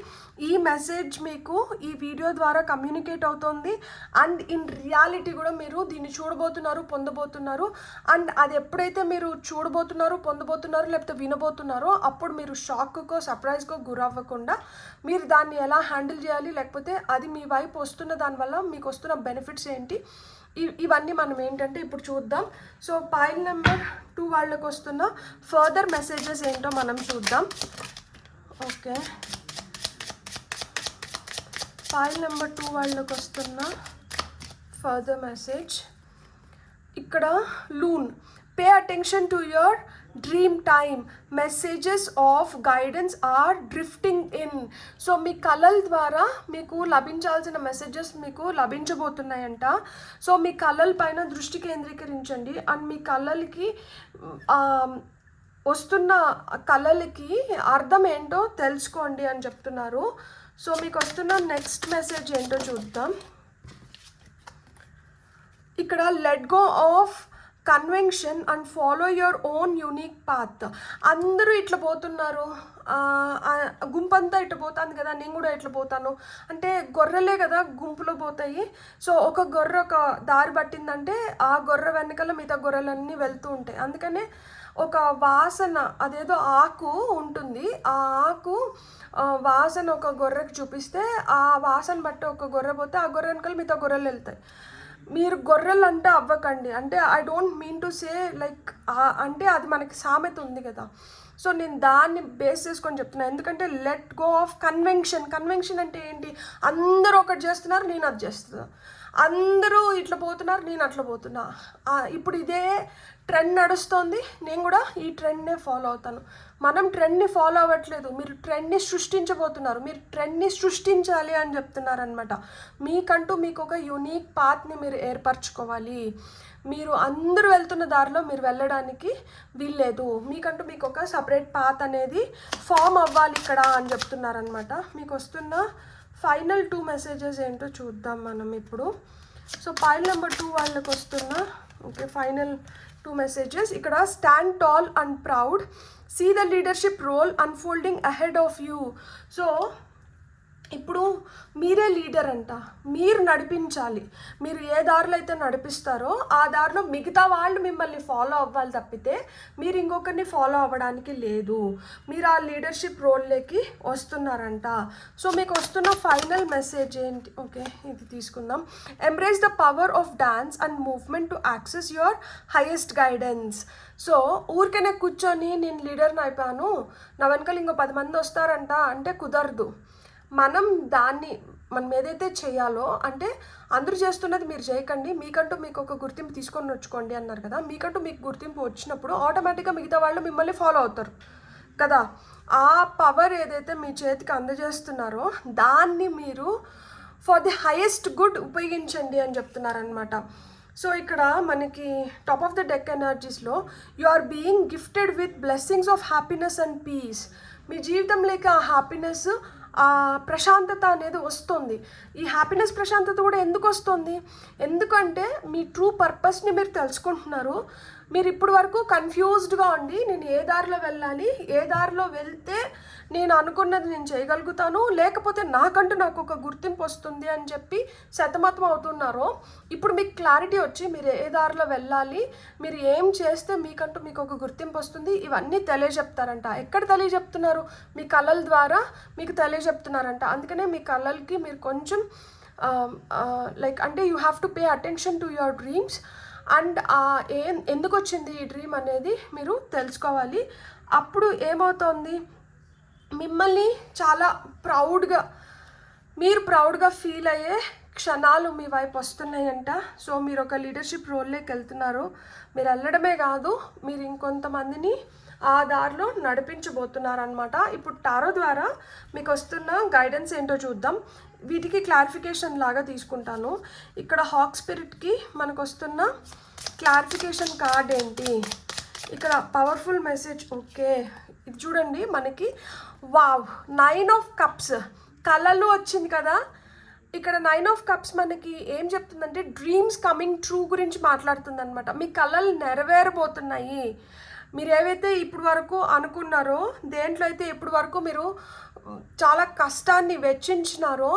ఈ మెసేజ్ మీకు ఈ వీడియో ద్వారా కమ్యూనికేట్ అవుతుంది అండ్ ఇన్ రియాలిటీ కూడా మీరు దీన్ని చూడబోతున్నారు, పొందబోతున్నారు. అండ్ అది ఎప్పుడైతే మీరు చూడబోతున్నారు, పొందబోతున్నారు, లేకపోతే వినబోతున్నారో అప్పుడు మీరు షాక్కో సర్ప్రైజ్కో గురవ్వకుండా మీరు దాన్ని ఎలా హ్యాండిల్ చేయాలి, లేకపోతే అది మీ వైపు వస్తున్న దానివల్ల మీకు వస్తున్న బెనిఫిట్స్ ఏంటి, ఇవన్నీ మనం ఏంటంటే ఇప్పుడు చూద్దాం. సో పైల్ నెంబర్ 2 వాళ్ళకి వస్తున్న ఫర్దర్ మెసేజెస్ ఏంటో మనం చూద్దాం. ఓకే, పైల్ నెంబర్ 2 వాళ్ళకి వస్తున్న ఫర్దర్ మెసేజ్ ఇక్కడ లూన్. Pay attention to your dream time, messages of guidance are drifting in. So మీ కళల ద్వారా మీకు లభించాల్సిన మెసేజెస్ మీకు లభించబోతున్నాయంట. సో మీ కళల పైన దృష్టి కేంద్రీకరించండి అండ్ మీ కళలకి వస్తున్న కళలకి అర్థం ఏంటో తెలుసుకోండి అని చెప్తున్నారు. సో మీకు వస్తున్న నెక్స్ట్ మెసేజ్ ఏంటో చూద్దాం. ఇక్కడ let go of convention and follow your own unique path. అందరూ ఇట్లా పోతున్నారు, గుంపంతా ఇట్లా పోతుంది కదా, నేను కూడా ఇట్లా పోతాను అంటే గొర్రెలే కదా గుంపులో పోతాయి. సో ఒక గొర్రె ఒక దారి పట్టిందంటే ఆ గొర్రె వెనకాల మిగతా గొర్రెలన్నీ వెళ్తూ ఉంటాయి. అందుకనే ఒక వాసన, అదేదో ఆకు ఉంటుంది, ఆ ఆకు వాసన ఒక గొర్రెకి చూపిస్తే ఆ వాసన బట్టి ఒక గొర్రె పోతే ఆ గొర్రె వెనకాల మిగతా గొర్రెలు వెళ్తాయి. మీరు గొర్రెలు అంటే అవ్వకండి. అంటే I don't mean to say like అంటే అది మనకి సామెత ఉంది కదా, సో నేను దాన్ని బేస్ చేసుకొని చెప్తున్నా. ఎందుకంటే లెట్ గో ఆఫ్ కన్వెన్షన్ అంటే ఏంటి, అందరూ ఒకటి చేస్తున్నారు నేను అది చేస్తున్నా, అందరూ ఇట్లా పోతున్నారు నేను అట్లా పోతున్నా. ఇప్పుడు ఇదే ట్రెండ్ నడుస్తోంది, నేను కూడా ఈ ట్రెండ్నే ఫాలో అవుతాను. మనం ట్రెండ్ని ఫాలో అవ్వట్లేదు, మీరు ట్రెండ్ని సృష్టించబోతున్నారు. మీరు ట్రెండ్ని సృష్టించాలి అని చెప్తున్నారనమాట. మీకంటూ మీకు ఒక యూనిక్ పాత్ని మీరు ఏర్పరచుకోవాలి. మీరు అందరూ వెళ్తున్న దారిలో మీరు వెళ్ళడానికి వీల్లేదు. మీకంటూ మీకు ఒక సపరేట్ పాత్ అనేది ఫామ్ అవ్వాలి ఇక్కడ అని చెప్తున్నారనమాట. మీకు వస్తున్న ఫైనల్ 2 మెసేజెస్ ఏంటో చూద్దాం మనం ఇప్పుడు. సో పైల్ నెంబర్ 2 వాళ్ళకి వస్తున్న ఓకే ఫైనల్ 2 మెసేజెస్. ఇక్కడ stand tall and proud, see the leadership role unfolding ahead of you. So ఇప్పుడు మీరే లీడర్ అంట, మీరు నడిపించాలి. మీరు ఏ దారిలో అయితే నడిపిస్తారో ఆ దారిలో మిగతా వాళ్ళు మిమ్మల్ని ఫాలో అవ్వాలి తప్పితే మీరు ఇంకొకరిని ఫాలో అవ్వడానికి లేదు. మీరు ఆ లీడర్షిప్ రోల్లోకి వస్తున్నారంట. సో మీకు వస్తున్న ఫైనల్ మెసేజ్ ఏంటి, ఓకే ఇది తీసుకుందాం. Embrace the power of dance and movement to access your highest guidance. So ఊరికనే కూర్చొని నేను లీడర్ని అయిపోయాను, నా వెనకాల ఇంకో 10 మంది వస్తారంట అంటే కుదరదు. మనం ఏదైతే చేయాలో, అంటే అందరూ చేస్తున్నది మీరు చేయకండి, మీకంటూ మీకు ఒక గుర్తింపు తీసుకొని వచ్చుకోండి అన్నారు కదా. మీకంటూ మీకు గుర్తింపు వచ్చినప్పుడు ఆటోమేటిక్గా మిగతా వాళ్ళు మిమ్మల్ని ఫాలో అవుతారు కదా. ఆ పవర్ ఏదైతే మీ చేతికి అందజేస్తున్నారో దాన్ని మీరు ఫర్ ది హైయెస్ట్ గుడ్ ఉపయోగించండి అని చెప్తున్నారనమాట. సో ఇక్కడ మనకి టాప్ ఆఫ్ ద డెక్ ఎనర్జీస్లో you are being gifted with blessings of happiness and peace. మీ జీవితంలోకి ఆ హ్యాపీనెస్, ఆ ప్రశాంతత అనేది వస్తుంది. ఈ హ్యాపీనెస్ ప్రశాంతత కూడా ఎందుకు వస్తుంది, ఎందుకంటే మీ ట్రూ పర్పస్ని మీరు తెలుసుకుంటున్నారు. మీరు ఇప్పటి వరకు కన్ఫ్యూజ్డ్గా ఉండి నేను ఏ దారిలో వెళ్ళాలి, ఏ దారిలో వెళ్తే నేను అనుకున్నది నేను చేయగలుగుతాను, లేకపోతే నాకు ఒక గుర్తింపు వస్తుంది అని చెప్పి సతమతం అవుతున్నారో, ఇప్పుడు మీకు క్లారిటీ వచ్చి మీరు ఏ దారిలో వెళ్ళాలి, మీరు ఏం చేస్తే మీకు ఒక గుర్తింపు వస్తుంది, ఇవన్నీ తెలియజెప్తారంట. ఎక్కడ తెలియజెప్తున్నారు, మీ కళల ద్వారా మీకు తెలియజెప్తున్నారంట. అందుకనే మీ కళలకి మీరు కొంచెం లైక్ అంటే you have to pay attention to your dreams. And ఎందుకు వచ్చింది ఈ డ్రీమ్ అనేది మీరు తెలుసుకోవాలి. అప్పుడు ఏమవుతుంది, మిమ్మల్ని చాలా మీరు ప్రౌడ్గా ఫీల్ అయ్యే క్షణాలు మీ వైపు వస్తున్నాయంట. సో మీరు ఒక లీడర్షిప్ రోల్లోకి వెళ్తున్నారు. మీరు వెళ్ళడమే కాదు, మీరు ఇంకొంతమందిని ఆ దారిలో నడిపించబోతున్నారనమాట. ఇప్పుడు టారో ద్వారా మీకు వస్తున్న గైడెన్స్ ఏంటో చూద్దాం. వీటికి క్లారిఫికేషన్ లాగా తీసుకుంటాను. ఇక్కడ హాక్ స్పిరిట్కి మనకు వస్తున్న క్లారిఫికేషన్ కార్డ్ ఏంటి, ఇక్కడ పవర్ఫుల్ మెసేజ్. ఓకే ఇది చూడండి, మనకి వావ్ 9 ఆఫ్ కప్స్ కళలు వచ్చింది కదా. ఇక్కడ 9 ఆఫ్ కప్స్ మనకి ఏం చెప్తుందంటే డ్రీమ్స్ కమింగ్ ట్రూ గురించి మాట్లాడుతుంది అనమాట. మీ కళలు నెరవేరబోతున్నాయి. మీరు ఏవైతే ఇప్పుడు వరకు అనుకున్నారో, దేంట్లో అయితే ఇప్పుడు వరకు మీరు చాలా కష్టాన్ని వెచ్చించినారో,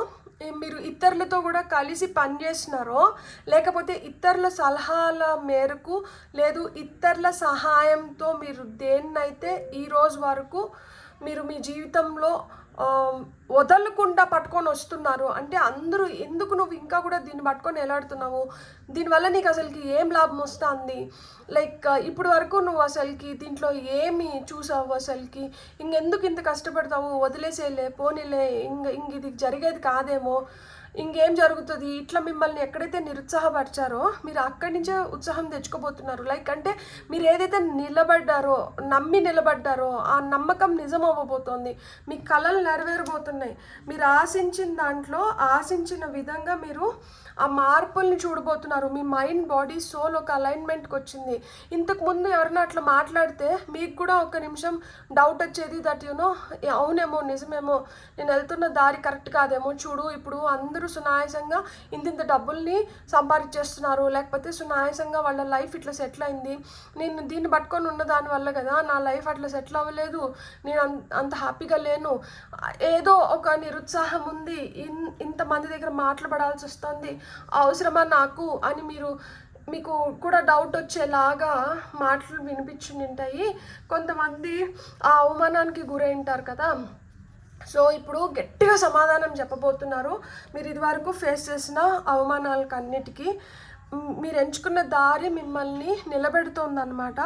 మీరు ఇతరులతో కూడా కలిసి పనిచేస్తున్నారో, లేకపోతే ఇతరుల సలహాల మేరకు లేదు ఇతరుల సహాయంతో మీరు దేన్నైతే ఈరోజు వరకు మీరు మీ జీవితంలో వదలకుండా పట్టుకొని వస్తున్నారు, అంటే అందరూ ఎందుకు నువ్వు ఇంకా కూడా దీన్ని పట్టుకొని ఎలాడుతున్నావు, దీనివల్ల నీకు అసలుకి ఏం లాభం వస్తుంది, లైక్ ఇప్పుడు వరకు నువ్వు అసలుకి దీంట్లో ఏమి చూసావు, అసలుకి ఇంకెందుకు ఇంత కష్టపడతావు, వదిలేసేలే పోనీలే, ఇంక ఇది జరిగేది కాదేమో, ఇంకేం జరుగుతుంది, ఇట్లా మిమ్మల్ని ఎక్కడైతే నిరుత్సాహపరిచారో మీరు అక్కడి నుంచే ఉత్సాహం తెచ్చుకోబోతున్నారు. లైక్ అంటే మీరు ఏదైతే నమ్మి నిలబడ్డారో ఆ నమ్మకం నిజం అవ్వబోతోంది. మీ కళలు నెరవేరబోతున్నాయి. మీరు ఆశించిన దాంట్లో ఆశించిన విధంగా మీరు ఆ మార్పుల్ని చూడబోతున్నారు. మీ మైండ్ బాడీ సోల్ ఒక అలైన్మెంట్కి వచ్చింది. ఇంతకుముందు ఎవరైనా అట్లా మాట్లాడితే మీకు కూడా ఒక నిమిషం డౌట్ వచ్చేది, దట్ యూనో అవునేమో నిజమేమో, నేను వెళ్తున్న దారి కరెక్ట్ కాదేమో, చూడు ఇప్పుడు అందరూ సునాయాసంగా ఇంత డబ్బుల్ని సంపాదించేస్తున్నారు, లేకపోతే సునాయాసంగా వాళ్ళ లైఫ్ ఇట్లా సెటిల్ అయింది, నేను దీన్ని పట్టుకొని ఉన్న దానివల్ల కదా నా లైఫ్ అట్లా సెటిల్ అవ్వలేదు, నేను అంత హ్యాపీగా లేను, ఏదో ఒక నిరుత్సాహం ఉంది, ఇంతమంది దగ్గర మాట్లాడాల్సి వస్తుంది, అవసరమా నాకు అని మీకు కూడా డౌట్ వచ్చేలాగా మాటలు వినిపించుంటాయి. కొంతమంది ఆ అవమానానికి గురైంటారు కదా. సో ఇప్పుడు గట్టిగా సమాధానం చెప్పబోతున్నారు. మీరు ఇదివరకు ఫేస్ చేసిన అవమానాలకన్నిటికీ మీరు ఎంచుకున్న దారి మిమ్మల్ని నిలబెడుతోందన్నమాట.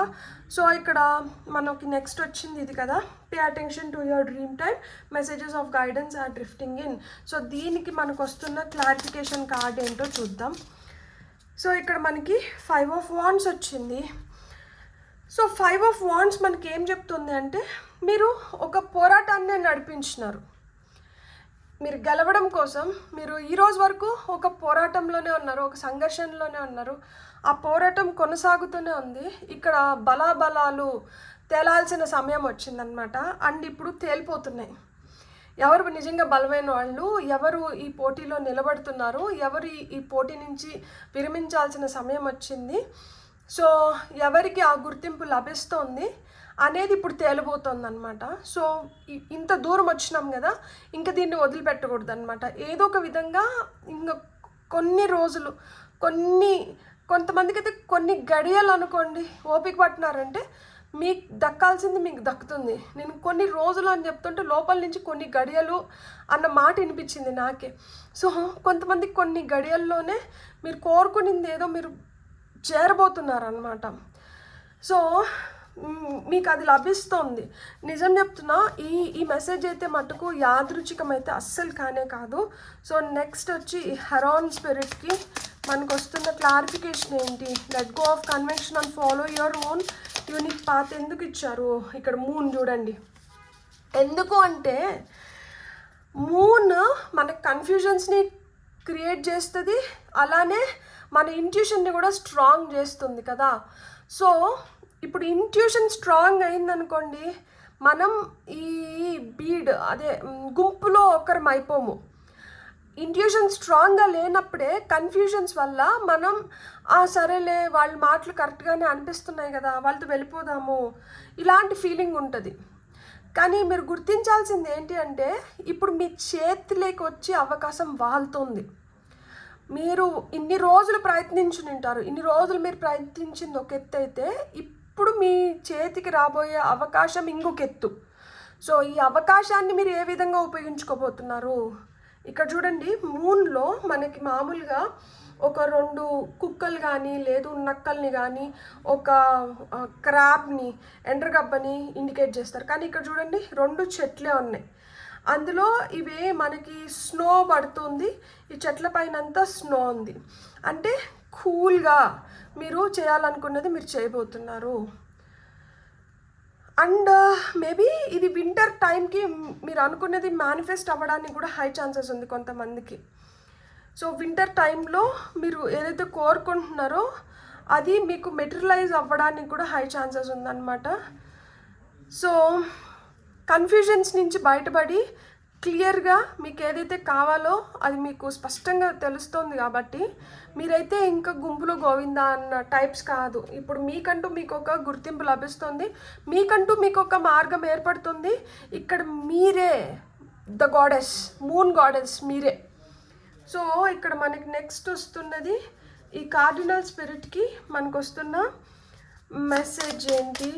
సో ఇక్కడ మనకి నెక్స్ట్ వచ్చింది ఇది కదా, pay attention to your dream time, messages of guidance are drifting in. So దీనికి మనకు వస్తున్న క్లారిఫికేషన్ కార్డ్ ఏంటో చూద్దాం. సో ఇక్కడ మనకి 5 of Wands వచ్చింది. సో 5 of Wands మనకి ఏం చెప్తుంది అంటే, మీరు ఒక పోరాటాన్ని నడిపించినారు. మీరు గెలవడం కోసం మీరు ఈ రోజు వరకు ఒక పోరాటంలోనే ఉన్నారు, ఒక సంఘర్షణలోనే ఉన్నారు. ఆ పోరాటం కొనసాగుతూనే ఉంది. ఇక్కడ బలాబలాలు తేలాల్సిన సమయం వచ్చిందనమాట. అండ్ ఇప్పుడు తేలిపోతున్నాయి. ఎవరు నిజంగా బలమైన వాళ్ళు, ఎవరు ఈ పోటీలో నిలబడుతున్నారు, ఎవరు ఈ పోటీ నుంచి విరమించాల్సిన సమయం వచ్చింది, సో ఎవరికి ఆ గుర్తింపు లభిస్తోంది అనేది ఇప్పుడు తేలిపోతుంది అనమాట. సో ఇంత దూరం వచ్చినాం కదా, ఇంకా దీన్ని వదిలిపెట్టకూడదు అనమాట. ఏదో ఒక విధంగా ఇంకా కొన్ని రోజులు, కొంతమందికి అయితే కొన్ని గడియలు అనుకోండి, ఓపిక పట్టినారంటే మీకు దక్కాల్సింది మీకు దక్కుతుంది. నేను కొన్ని రోజులు అని చెప్తుంటే లోపల నుంచి కొన్ని గడియలు అన్న మాట వినిపించింది నాకే. సో కొంతమందికి కొన్ని గడియల్లోనే మీరు కోరుకునింది ఏదో మీరు చేరబోతున్నారనమాట. సో మీకు అది లభిస్తుంది. నిజం చెప్తున్నా, ఈ మెసేజ్ అయితే మటుకు యాదృచ్ఛికమైతే అస్సలు కానే కాదు. సో నెక్స్ట్ వచ్చి హెరాన్ స్పిరిట్కి మనకు వస్తున్న క్లారిఫికేషన్ ఏంటి, let go of convention and follow your own unique path ఎందుకు ఇచ్చారు. ఇక్కడ మూన్ చూడండి. ఎందుకు అంటే మూన్ మనకు కన్ఫ్యూజన్స్ని క్రియేట్ చేస్తుంది, అలానే మన ఇంట్యూషన్ని కూడా స్ట్రాంగ్ చేస్తుంది కదా. సో ఇప్పుడు ఇంట్యూషన్ స్ట్రాంగ్ అయిందనుకోండి, మనం ఈ గుంపులో ఒకరం అయిపోము. ఇంట్యూషన్ స్ట్రాంగ్గా లేనప్పుడే కన్ఫ్యూజన్స్ వల్ల మనం సరేలే వాళ్ళ మాటలు కరెక్ట్గానే అనిపిస్తున్నాయి కదా, వాళ్ళతో వెళ్ళిపోదాము, ఇలాంటి ఫీలింగ్ ఉంటుంది. కానీ మీరు గుర్తించాల్సింది ఏంటి అంటే, ఇప్పుడు మీ చేతిలోకి వచ్చే అవకాశం వాళ్తుంది. మీరు ఇన్ని రోజులు ప్రయత్నించుంటారు, ఇన్ని రోజులు మీరు ప్రయత్నించింది ఒక ఎత్తు అయితే, ఇప్పుడు మీ చేతికి రాబోయే అవకాశం ఇంకొక ఎత్తు. సో ఈ అవకాశాన్ని మీరు ఏ విధంగా ఉపయోగించుకోబోతున్నారు. ఇక్కడ చూడండి, మూన్లో మనకి మామూలుగా ఒక 2 కుక్కలు కానీ, లేదు నక్కల్ని కానీ, ఒక క్రాబ్ని, ఎండ్రగబ్బని ఇండికేట్ చేస్తారు. కానీ ఇక్కడ చూడండి 2 చెట్లే ఉన్నాయి. అందులో ఇవే మనకి స్నో పడుతుంది, ఈ చెట్ల పైన అంతా స్నో ఉంది. అంటే కూల్గా మీరు చేయాలనుకున్నది మీరు చేయబోతున్నారు. అండ్ మేబీ ఇది వింటర్ టైంకి మీరు అనుకున్నది మేనిఫెస్ట్ అవ్వడానికి కూడా హై ఛాన్సెస్ ఉంది కొంతమందికి. సో వింటర్ టైంలో మీరు ఏదైతే కోరుకుంటున్నారో అది మీకు మెటీరియలైజ్ అవ్వడానికి కూడా హై ఛాన్సెస్ ఉందన్నమాట. సో కన్ఫ్యూజన్స్ నుంచి బయటపడి క్లియర్గా మీకు ఏదైతే కావాలో అది మీకు స్పష్టంగా తెలుస్తుంది. కాబట్టి మీరైతే ఇంకా గుంపులో గోవిందా అన్న టైప్స్ కాదు. ఇప్పుడు మీకంటూ మీకు ఒక గుర్తింపు లభిస్తుంది, మీకంటూ మీకు ఒక మార్గం ఏర్పడుతుంది. ఇక్కడ మీరే ద గాడెస్, మూన్ గాడెస్ మీరే. సో ఇక్కడ మనకి నెక్స్ట్ వస్తున్నది ఈ కార్డినల్ స్పిరిట్కి మనకు వస్తున్న మెసేజ్ ఏంటి,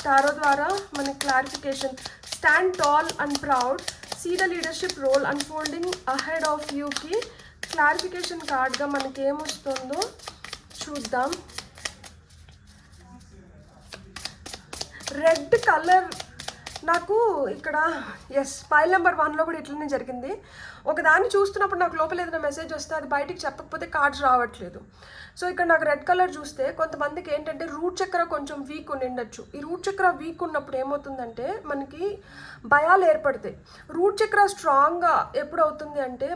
టారో ద్వారా మనకి clarification. Stand tall and proud, see the leadership role unfolding ahead of యూకి క్లారిఫికేషన్ కార్డ్గా మనకి ఏమొస్తుందో చూద్దాం. రెడ్ కలర్ నాకు ఇక్కడ ఫైల్ నెంబర్ 1లో కూడా ఇట్లనే జరిగింది. ఒకదాన్ని చూస్తున్నప్పుడు నాకు లోపల ఏదైనా మెసేజ్ వస్తే అది బయటికి చెప్పకపోతే కార్డ్స్ రావట్లేదు. సో ఇక్కడ నాకు రెడ్ కలర్ చూస్తే కొంతమందికి ఏంటంటే రూట్ చక్ర కొంచెం వీక్ ఉండిండొచ్చు. ఈ రూట్ చక్ర వీక్ ఉన్నప్పుడు ఏమవుతుందంటే మనకి భయాలు ఏర్పడతాయి. రూట్ చక్ర స్ట్రాంగ్గా ఎప్పుడు అవుతుంది అంటే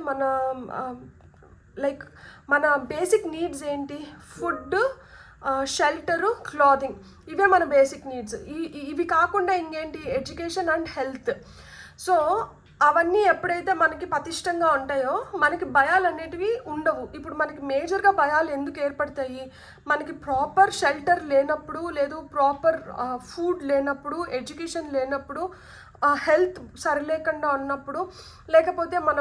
మన బేసిక్ నీడ్స్ ఏంటి, ఫుడ్, షెల్టరు, క్లాతింగ్, ఇవే మన బేసిక్ నీడ్స్. ఇవి కాకుండా ఇంకేంటి, ఎడ్యుకేషన్ అండ్ హెల్త్. సో అవన్నీ ఎప్పుడైతే మనకి పటిష్టంగా ఉంటాయో మనకి భయాలు అనేటివి ఉండవు. ఇప్పుడు మనకి మేజర్గా భయాలు ఎందుకు ఏర్పడతాయి, మనకి ప్రాపర్ షెల్టర్ లేనప్పుడు, లేదు ప్రాపర్ ఫుడ్ లేనప్పుడు, ఎడ్యుకేషన్ లేనప్పుడు, హెల్త్ సరిలేకుండా ఉన్నప్పుడు, లేకపోతే మన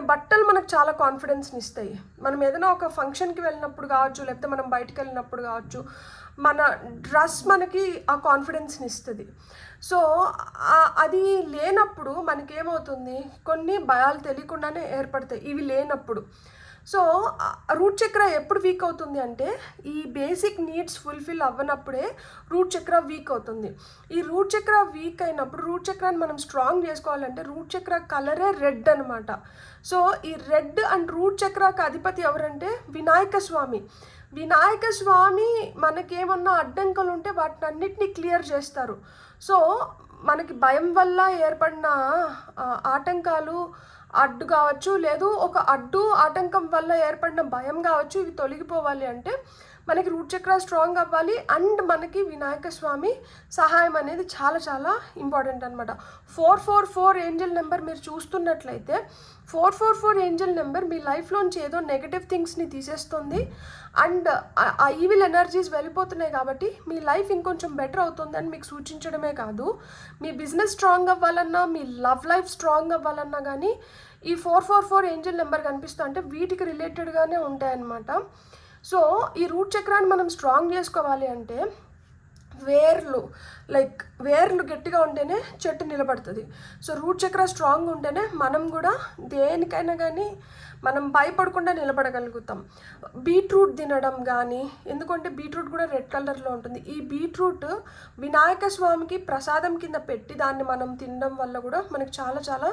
బట్టలు మనకు చాలా కాన్ఫిడెన్స్ని ఇస్తాయి. మనం ఏదైనా ఒక ఫంక్షన్కి వెళ్ళినప్పుడు కావచ్చు, లేకపోతే మనం బయటకు వెళ్ళినప్పుడు కావచ్చు, మన డ్రెస్ మనకి ఆ కాన్ఫిడెన్స్ని ఇస్తుంది. సో అది లేనప్పుడు మనకేమవుతుంది, కొన్ని భయాలు తెలియకుండానే ఏర్పడతాయి ఇవి లేనప్పుడు. సో రూట్ చక్ర ఎప్పుడు వీక్ అవుతుంది అంటే ఈ బేసిక్ నీడ్స్ ఫుల్ఫిల్ అవ్వనప్పుడే రూట్ చక్ర వీక్ అవుతుంది. ఈ రూట్ చక్ర వీక్ అయినప్పుడు రూట్ చక్రాన్ని మనం స్ట్రాంగ్ చేసుకోవాలంటే రూట్ చక్ర కలరే రెడ్ అనమాట. సో ఈ రెడ్ అండ్ రూట్ చక్రాకి అధిపతి ఎవరంటే వినాయక స్వామి. వినాయక స్వామి మనకేమన్నా అడ్డంకులు ఉంటే వాటిని అన్నిటినీ క్లియర్ చేస్తారు. సో మనకి భయం వల్ల ఏర్పడిన ఆటంకాలు అడ్డు కావచ్చు, లేదు ఒక అడ్డు ఆటంకం వల్ల ఏర్పడిన భయం కావచ్చు, ఇవి తొలగిపోవాలి అంటే మనకి రూట్ చక్ర స్ట్రాంగ్ అవ్వాలి అండ్ మనకి వినాయక స్వామి సహాయం అనేది చాలా చాలా ఇంపార్టెంట్ అనమాట. 444 ఏంజల్ నెంబర్ మీరు చూస్తున్నట్లయితే 444 ఏంజల్ నెంబర్ మీ లైఫ్లోంచి ఏదో నెగటివ్ థింగ్స్ని తీసేస్తుంది అండ్ ఆ ఈవిల్ ఎనర్జీస్ వెళ్ళిపోతున్నాయి కాబట్టి మీ లైఫ్ ఇంకొంచెం బెటర్ అవుతుంది అని మీకు సూచించడమే కాదు, మీ బిజినెస్ స్ట్రాంగ్ అవ్వాలన్నా, మీ లవ్ లైఫ్ స్ట్రాంగ్ అవ్వాలన్నా కానీ ఈ 444 ఏంజల్ నెంబర్ కనిపిస్తూ అంటే వీటికి రిలేటెడ్గానే ఉంటాయన్నమాట. సో ఈ రూట్ చక్రాన్ని మనం స్ట్రాంగ్ చేసుకోవాలి అంటే వేర్లు గట్టిగా ఉంటేనే చెట్టు నిలబడుతుంది. సో రూట్ చక్ర స్ట్రాంగ్ ఉంటేనే మనం కూడా దేనికైనా కానీ మనం భయపడకుండా నిలబడగలుగుతాం. బీట్రూట్ తినడం కానీ, ఎందుకంటే బీట్రూట్ కూడా రెడ్ కలర్లో ఉంటుంది. ఈ బీట్రూట్ వినాయక స్వామికి ప్రసాదం కింద పెట్టి దాన్ని మనం తినడం వల్ల కూడా మనకి చాలా చాలా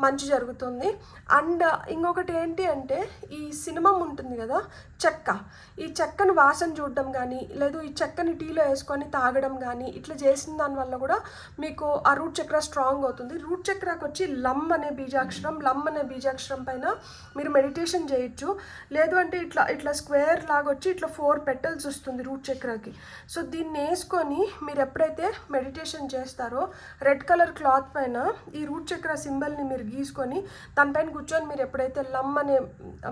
మంచి జరుగుతుంది. అండ్ ఇంకొకటి ఏంటి అంటే ఈ సినిమం ఉంటుంది కదా చెక్క, ఈ చెక్కను వాసన చూడడం కానీ, లేదు ఈ చెక్కని టీలో వేసుకొని తాగడం కానీ ఇట్లా చేసిన దానివల్ల కూడా మీకు ఆ రూట్ చక్ర స్ట్రాంగ్ అవుతుంది. రూట్ చక్రాకి వచ్చి లమ్ అనే బీజాక్షరం పైన మీరు మెడిటేషన్ చేయొచ్చు. లేదు అంటే ఇట్లా స్క్వేర్ లాగా వచ్చి ఇట్లా 4 పెటల్స్ వస్తుంది రూట్ చక్రాకి. సో దీన్ని వేసుకొని మీరు ఎప్పుడైతే మెడిటేషన్ చేస్తారో రెడ్ కలర్ క్లాత్ పైన ఈ రూట్ చక్ర సింబల్ని మీరు గీసుకొని దానిపైన కూర్చొని మీరు ఎప్పుడైతే లమ్ అనే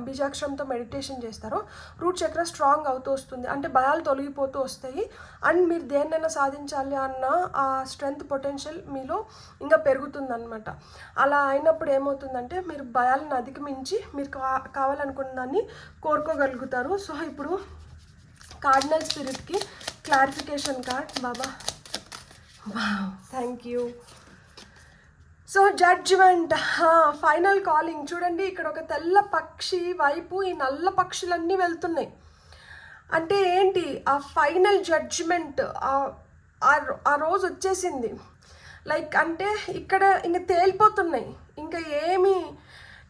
బీజాక్షరంతో మెడిటేషన్ చేస్తారో రూట్ చక్ర స్ట్రాంగ్ అవుతూ వస్తుంది. అంటే భయాలు తొలగిపోతూ వస్తాయి అండ్ మీరు దేన్నైనా సాధించాలి అన్న ఆ స్ట్రెంగ్త్ పొటెన్షియల్ మీలో ఇంకా పెరుగుతుందన్నమాట. అలా అయినప్పుడు ఏమవుతుందంటే మీరు భయాలను అధిగమించి మీరు కావాలనుకున్న దాన్ని కోరుకోగలుగుతారు. సో ఇప్పుడు కార్డినల్ స్పిరిట్కి క్లారిఫికేషన్ కార్డ్ బాబా, thank you. So judgement, final calling. చూడండి ఇక్కడ ఒక తెల్ల పక్షి వైపు ఈ నల్ల పక్షులన్నీ వెళ్తున్నాయి. అంటే ఏంటి ఆ ఫైనల్ జడ్జిమెంట్ ఆ రోజు వచ్చేసింది. అంటే ఇక్కడ ఇంక తేలిపోతున్నాయి,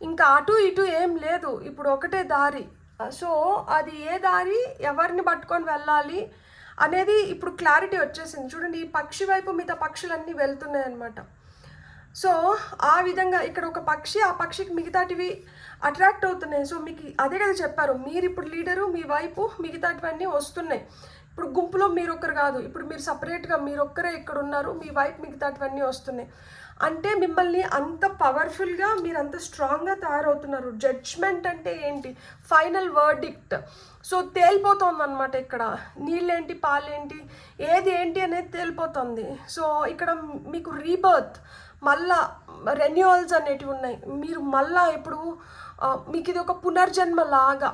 ఇంకా అటు ఇటు ఏం లేదు, ఇప్పుడు ఒకటే దారి. సో అది ఏ దారి, ఎవరిని పట్టుకొని వెళ్ళాలి అనేది ఇప్పుడు క్లారిటీ వచ్చేసింది. చూడండి ఈ పక్షి వైపు మిగతా పక్షులన్నీ వెళ్తున్నాయి అన్నమాట. సో ఆ విధంగా ఇక్కడ ఒక పక్షి, ఆ పక్షికి మిగతాటివి అట్రాక్ట్ అవుతున్నాయి. సో మీకు అదే కదా చెప్పారు, మీరు ఇప్పుడు లీడరు, మీ వైపు మిగతాటివన్నీ వస్తున్నాయి. ఇప్పుడు గుంపులో మీరొక్కరు కాదు, ఇప్పుడు మీరు సపరేట్గా మీరొక్కరే ఇక్కడ ఉన్నారు, మీ వైపు మిగతాటివన్నీ వస్తున్నాయి. అంటే మిమ్మల్ని అంత పవర్ఫుల్గా మీరు అంత స్ట్రాంగ్గా తయారవుతున్నారు. జడ్జ్మెంట్ అంటే ఏంటి, ఫైనల్ వర్డిక్ట్. సో తేలిపోతుంది అనమాట. ఇక్కడ నీళ్ళేంటి పాలేంటి ఏది ఏంటి అనేది తేలిపోతుంది. సో ఇక్కడ మీకు రీబర్త్, మళ్ళా రెన్యువల్స్ అనేటివి ఉన్నాయి. మీరు మళ్ళా ఇప్పుడు మీకు ఇది ఒక పునర్జన్మ లాగా,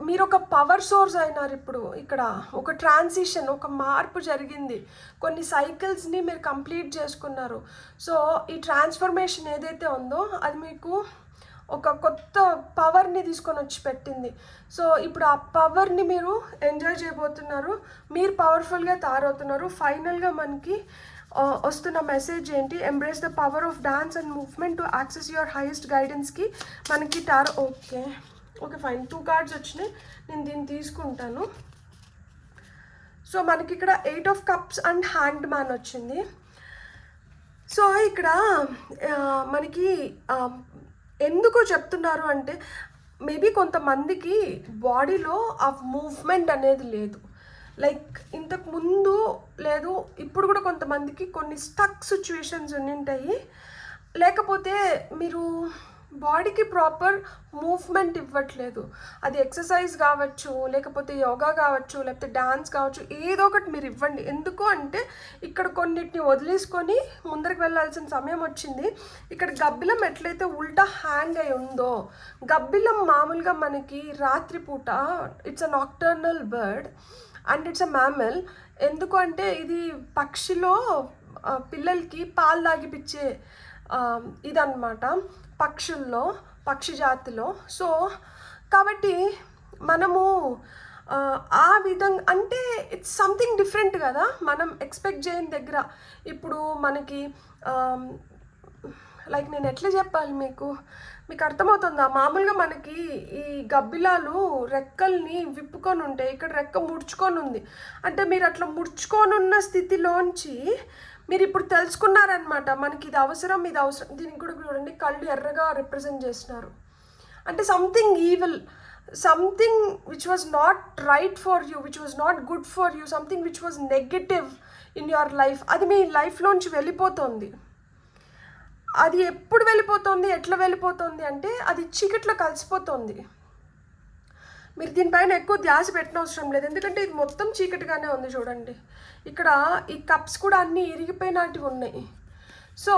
మీరు ఒక పవర్ సోర్స్ అయినారు. ఇప్పుడు ఇక్కడ ఒక ట్రాన్సిషన్, ఒక మార్పు జరిగింది, కొన్ని సైకిల్స్ని మీరు కంప్లీట్ చేసుకున్నారు. సో ఈ ట్రాన్స్ఫర్మేషన్ ఏదైతే ఉందో అది మీకు ఒక కొత్త పవర్ని తీసుకొని వచ్చి పెట్టింది. సో ఇప్పుడు ఆ పవర్ని మీరు ఎంజాయ్ చేయబోతున్నారు, మీరు పవర్ఫుల్గా తయారవుతున్నారు. ఫైనల్గా మనకి వస్తున్న మెసేజ్ ఏంటి, embrace the power of dance and movement to access your highest గైడెన్స్కి మనకి ఓకే ఫైన్. 2 కార్డ్స్ వచ్చినాయి, నేను దీన్ని తీసుకుంటాను. సో మనకి ఇక్కడ 8 of cups and hand man వచ్చింది. సో ఇక్కడ మనకి ఎందుకు చెప్తున్నారు అంటే మేబీ కొంతమందికి బాడీలో ఆ మూవ్మెంట్ అనేది లేదు, ఇంతకు ముందు లేదు, ఇప్పుడు కూడా కొంతమందికి కొన్ని స్టక్ సిచ్యువేషన్స్ ఉండింటాయి. లేకపోతే మీరు బాడీకి ప్రాపర్ మూవ్మెంట్ ఇవ్వట్లేదు, అది ఎక్సర్సైజ్ కావచ్చు, లేకపోతే యోగా కావచ్చు, లేకపోతే డాన్స్ కావచ్చు, ఏదో ఒకటి మీరు ఇవ్వండి. ఎందుకు అంటే ఇక్కడ కొన్నిటిని వదిలేసుకొని ముందరికి వెళ్ళాల్సిన సమయం వచ్చింది. ఇక్కడ గబ్బిలం ఎట్లయితే ఉల్టా హ్యాంగ్ అయి ఉందో, గబ్బిలం మామూలుగా మనకి రాత్రిపూట it's a nocturnal bird and it's a mammal. ఎందుకు అంటే ఇది పక్షిలో పిల్లలకి పాలు తాగిపిచ్చే ఇదన్నమాట పక్షుల్లో, పక్షి జాతిలో. సో కాబట్టి మనము ఆ విధంగా అంటే ఇట్స్ సంథింగ్ డిఫరెంట్ కదా, మనం ఎక్స్పెక్ట్ చేయని దగ్గర. ఇప్పుడు మనకి లైక్ నేను ఎట్లా చెప్పాలి మీకు అర్థమవుతుందా? మామూలుగా మనకి ఈ గబ్బిలాలు రెక్కల్ని విప్పుకొని ఉంటాయి, ఇక్కడ రెక్క ముడుచుకొని ఉంది. అంటే మీరు అట్లా ముడుచుకొని ఉన్న స్థితిలోంచి మీరు ఇప్పుడు తెలుసుకున్నారనమాట, మనకి ఇది అవసరం. దీనికి కూడా చూడండి, కళ్ళు ఎర్రగా రిప్రజెంట్ చేస్తున్నారు. అంటే something evil, something which was not right for you, which was not good for you, something which was negative in your life, అది మీ లైఫ్లోంచి వెళ్ళిపోతుంది. అది ఎప్పుడు వెళ్ళిపోతుంది, ఎట్లా వెళ్ళిపోతుంది అంటే అది చీకట్లో కలిసిపోతుంది. మీరు దీనిపైన ఎక్కువ ధ్యాస పెట్టిన అవసరం లేదు, ఎందుకంటే ఇది మొత్తం చీకటిగానే ఉంది. చూడండి, ఇక్కడ ఈ కప్స్ కూడా అన్నీ ఇరిగిపోయినట్టుగా ఉన్నాయి. సో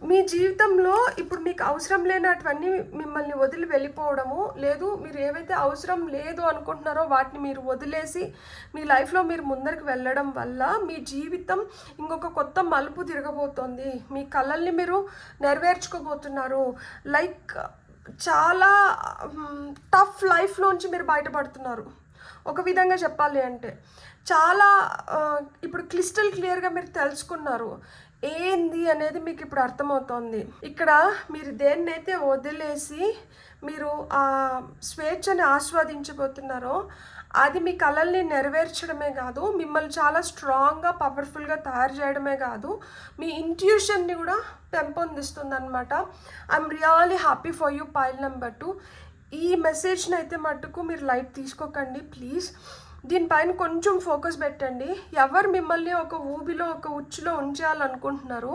మీ జీవితంలో ఇప్పుడు మీకు అవసరం లేనటువన్నీ మిమ్మల్ని వదిలి వెళ్ళిపోవడము, లేదు మీరు ఏవైతే అవసరం లేదు అనుకుంటున్నారో వాటిని మీరు వదిలేసి మీ లైఫ్లో మీరు ముందరికి వెళ్ళడం వల్ల మీ జీవితం ఇంకొక కొత్త మలుపు తిరగబోతోంది. మీ కలల్ని మీరు నెరవేర్చుకోబోతున్నారు. లైక్ చాలా టఫ్ లైఫ్లోంచి మీరు బయటపడుతున్నారు. ఒక విధంగా చెప్పాలి అంటే చాలా ఇప్పుడు క్లిస్టల్ క్లియర్గా మీరు తెలుసుకున్నారు ఏంది అనేది మీకు ఇప్పుడు అర్థమవుతోంది. ఇక్కడ మీరు దేన్నైతే వదిలేసి మీరు ఆ స్వేచ్ఛని ఆస్వాదించబోతున్నారో అది మీ కలల్ని నెరవేర్చడమే కాదు, మిమ్మల్ని చాలా స్ట్రాంగ్గా పవర్ఫుల్గా తయారు చేయడమే కాదు, మీ ఇంట్యూషన్ని కూడా పెంపొందిస్తుంది అనమాట. I'm really happy for you pile number 2. ఈ మెసేజ్ని అయితే మట్టుకు మీరు లైట్ తీసుకోకండి ప్లీజ్. దీనిపైన కొంచెం ఫోకస్ పెట్టండి. ఎవరు మిమ్మల్ని ఒక ఊబిలో ఒక ఉచ్చులో ఉంచాలనుకుంటున్నారు,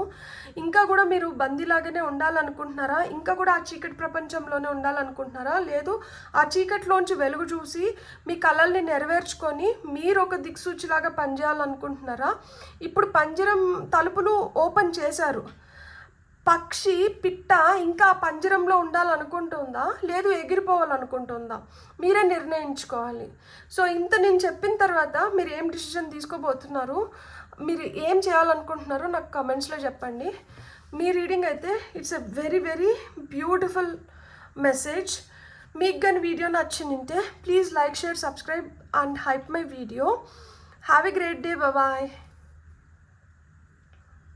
ఇంకా కూడా మీరు బందీలాగానే ఉండాలనుకుంటున్నారా, ఇంకా కూడా ఆ చీకటి ప్రపంచంలోనే ఉండాలనుకుంటున్నారా, లేదు ఆ చీకటిలోంచి వెలుగు చూసి మీ కలల్ని నెరవేర్చుకొని మీరు ఒక దిక్సూచిలాగా పనిచేయాలనుకుంటున్నారా? ఇప్పుడు పంజరం తలుపులు ఓపెన్ చేశారు, పక్షి పిట్ట ఇంకా పంజరంలో ఉండాలనుకుంటుందా, లేదు ఎగిరిపోవాలనుకుంటుందా, మీరే నిర్ణయించుకోవాలి. సో ఇంత నేను చెప్పిన తర్వాత మీరు ఏం డిసిజన్ తీసుకోబోతున్నారు, మీరు ఏం చేయాలనుకుంటున్నారో నాకు కమెంట్స్లో చెప్పండి. మీ రీడింగ్ అయితే it's a very very beautiful message. మీకు కానీ వీడియో నచ్చిందంటే please like, share, subscribe and hype my video. Have a great day. Bye.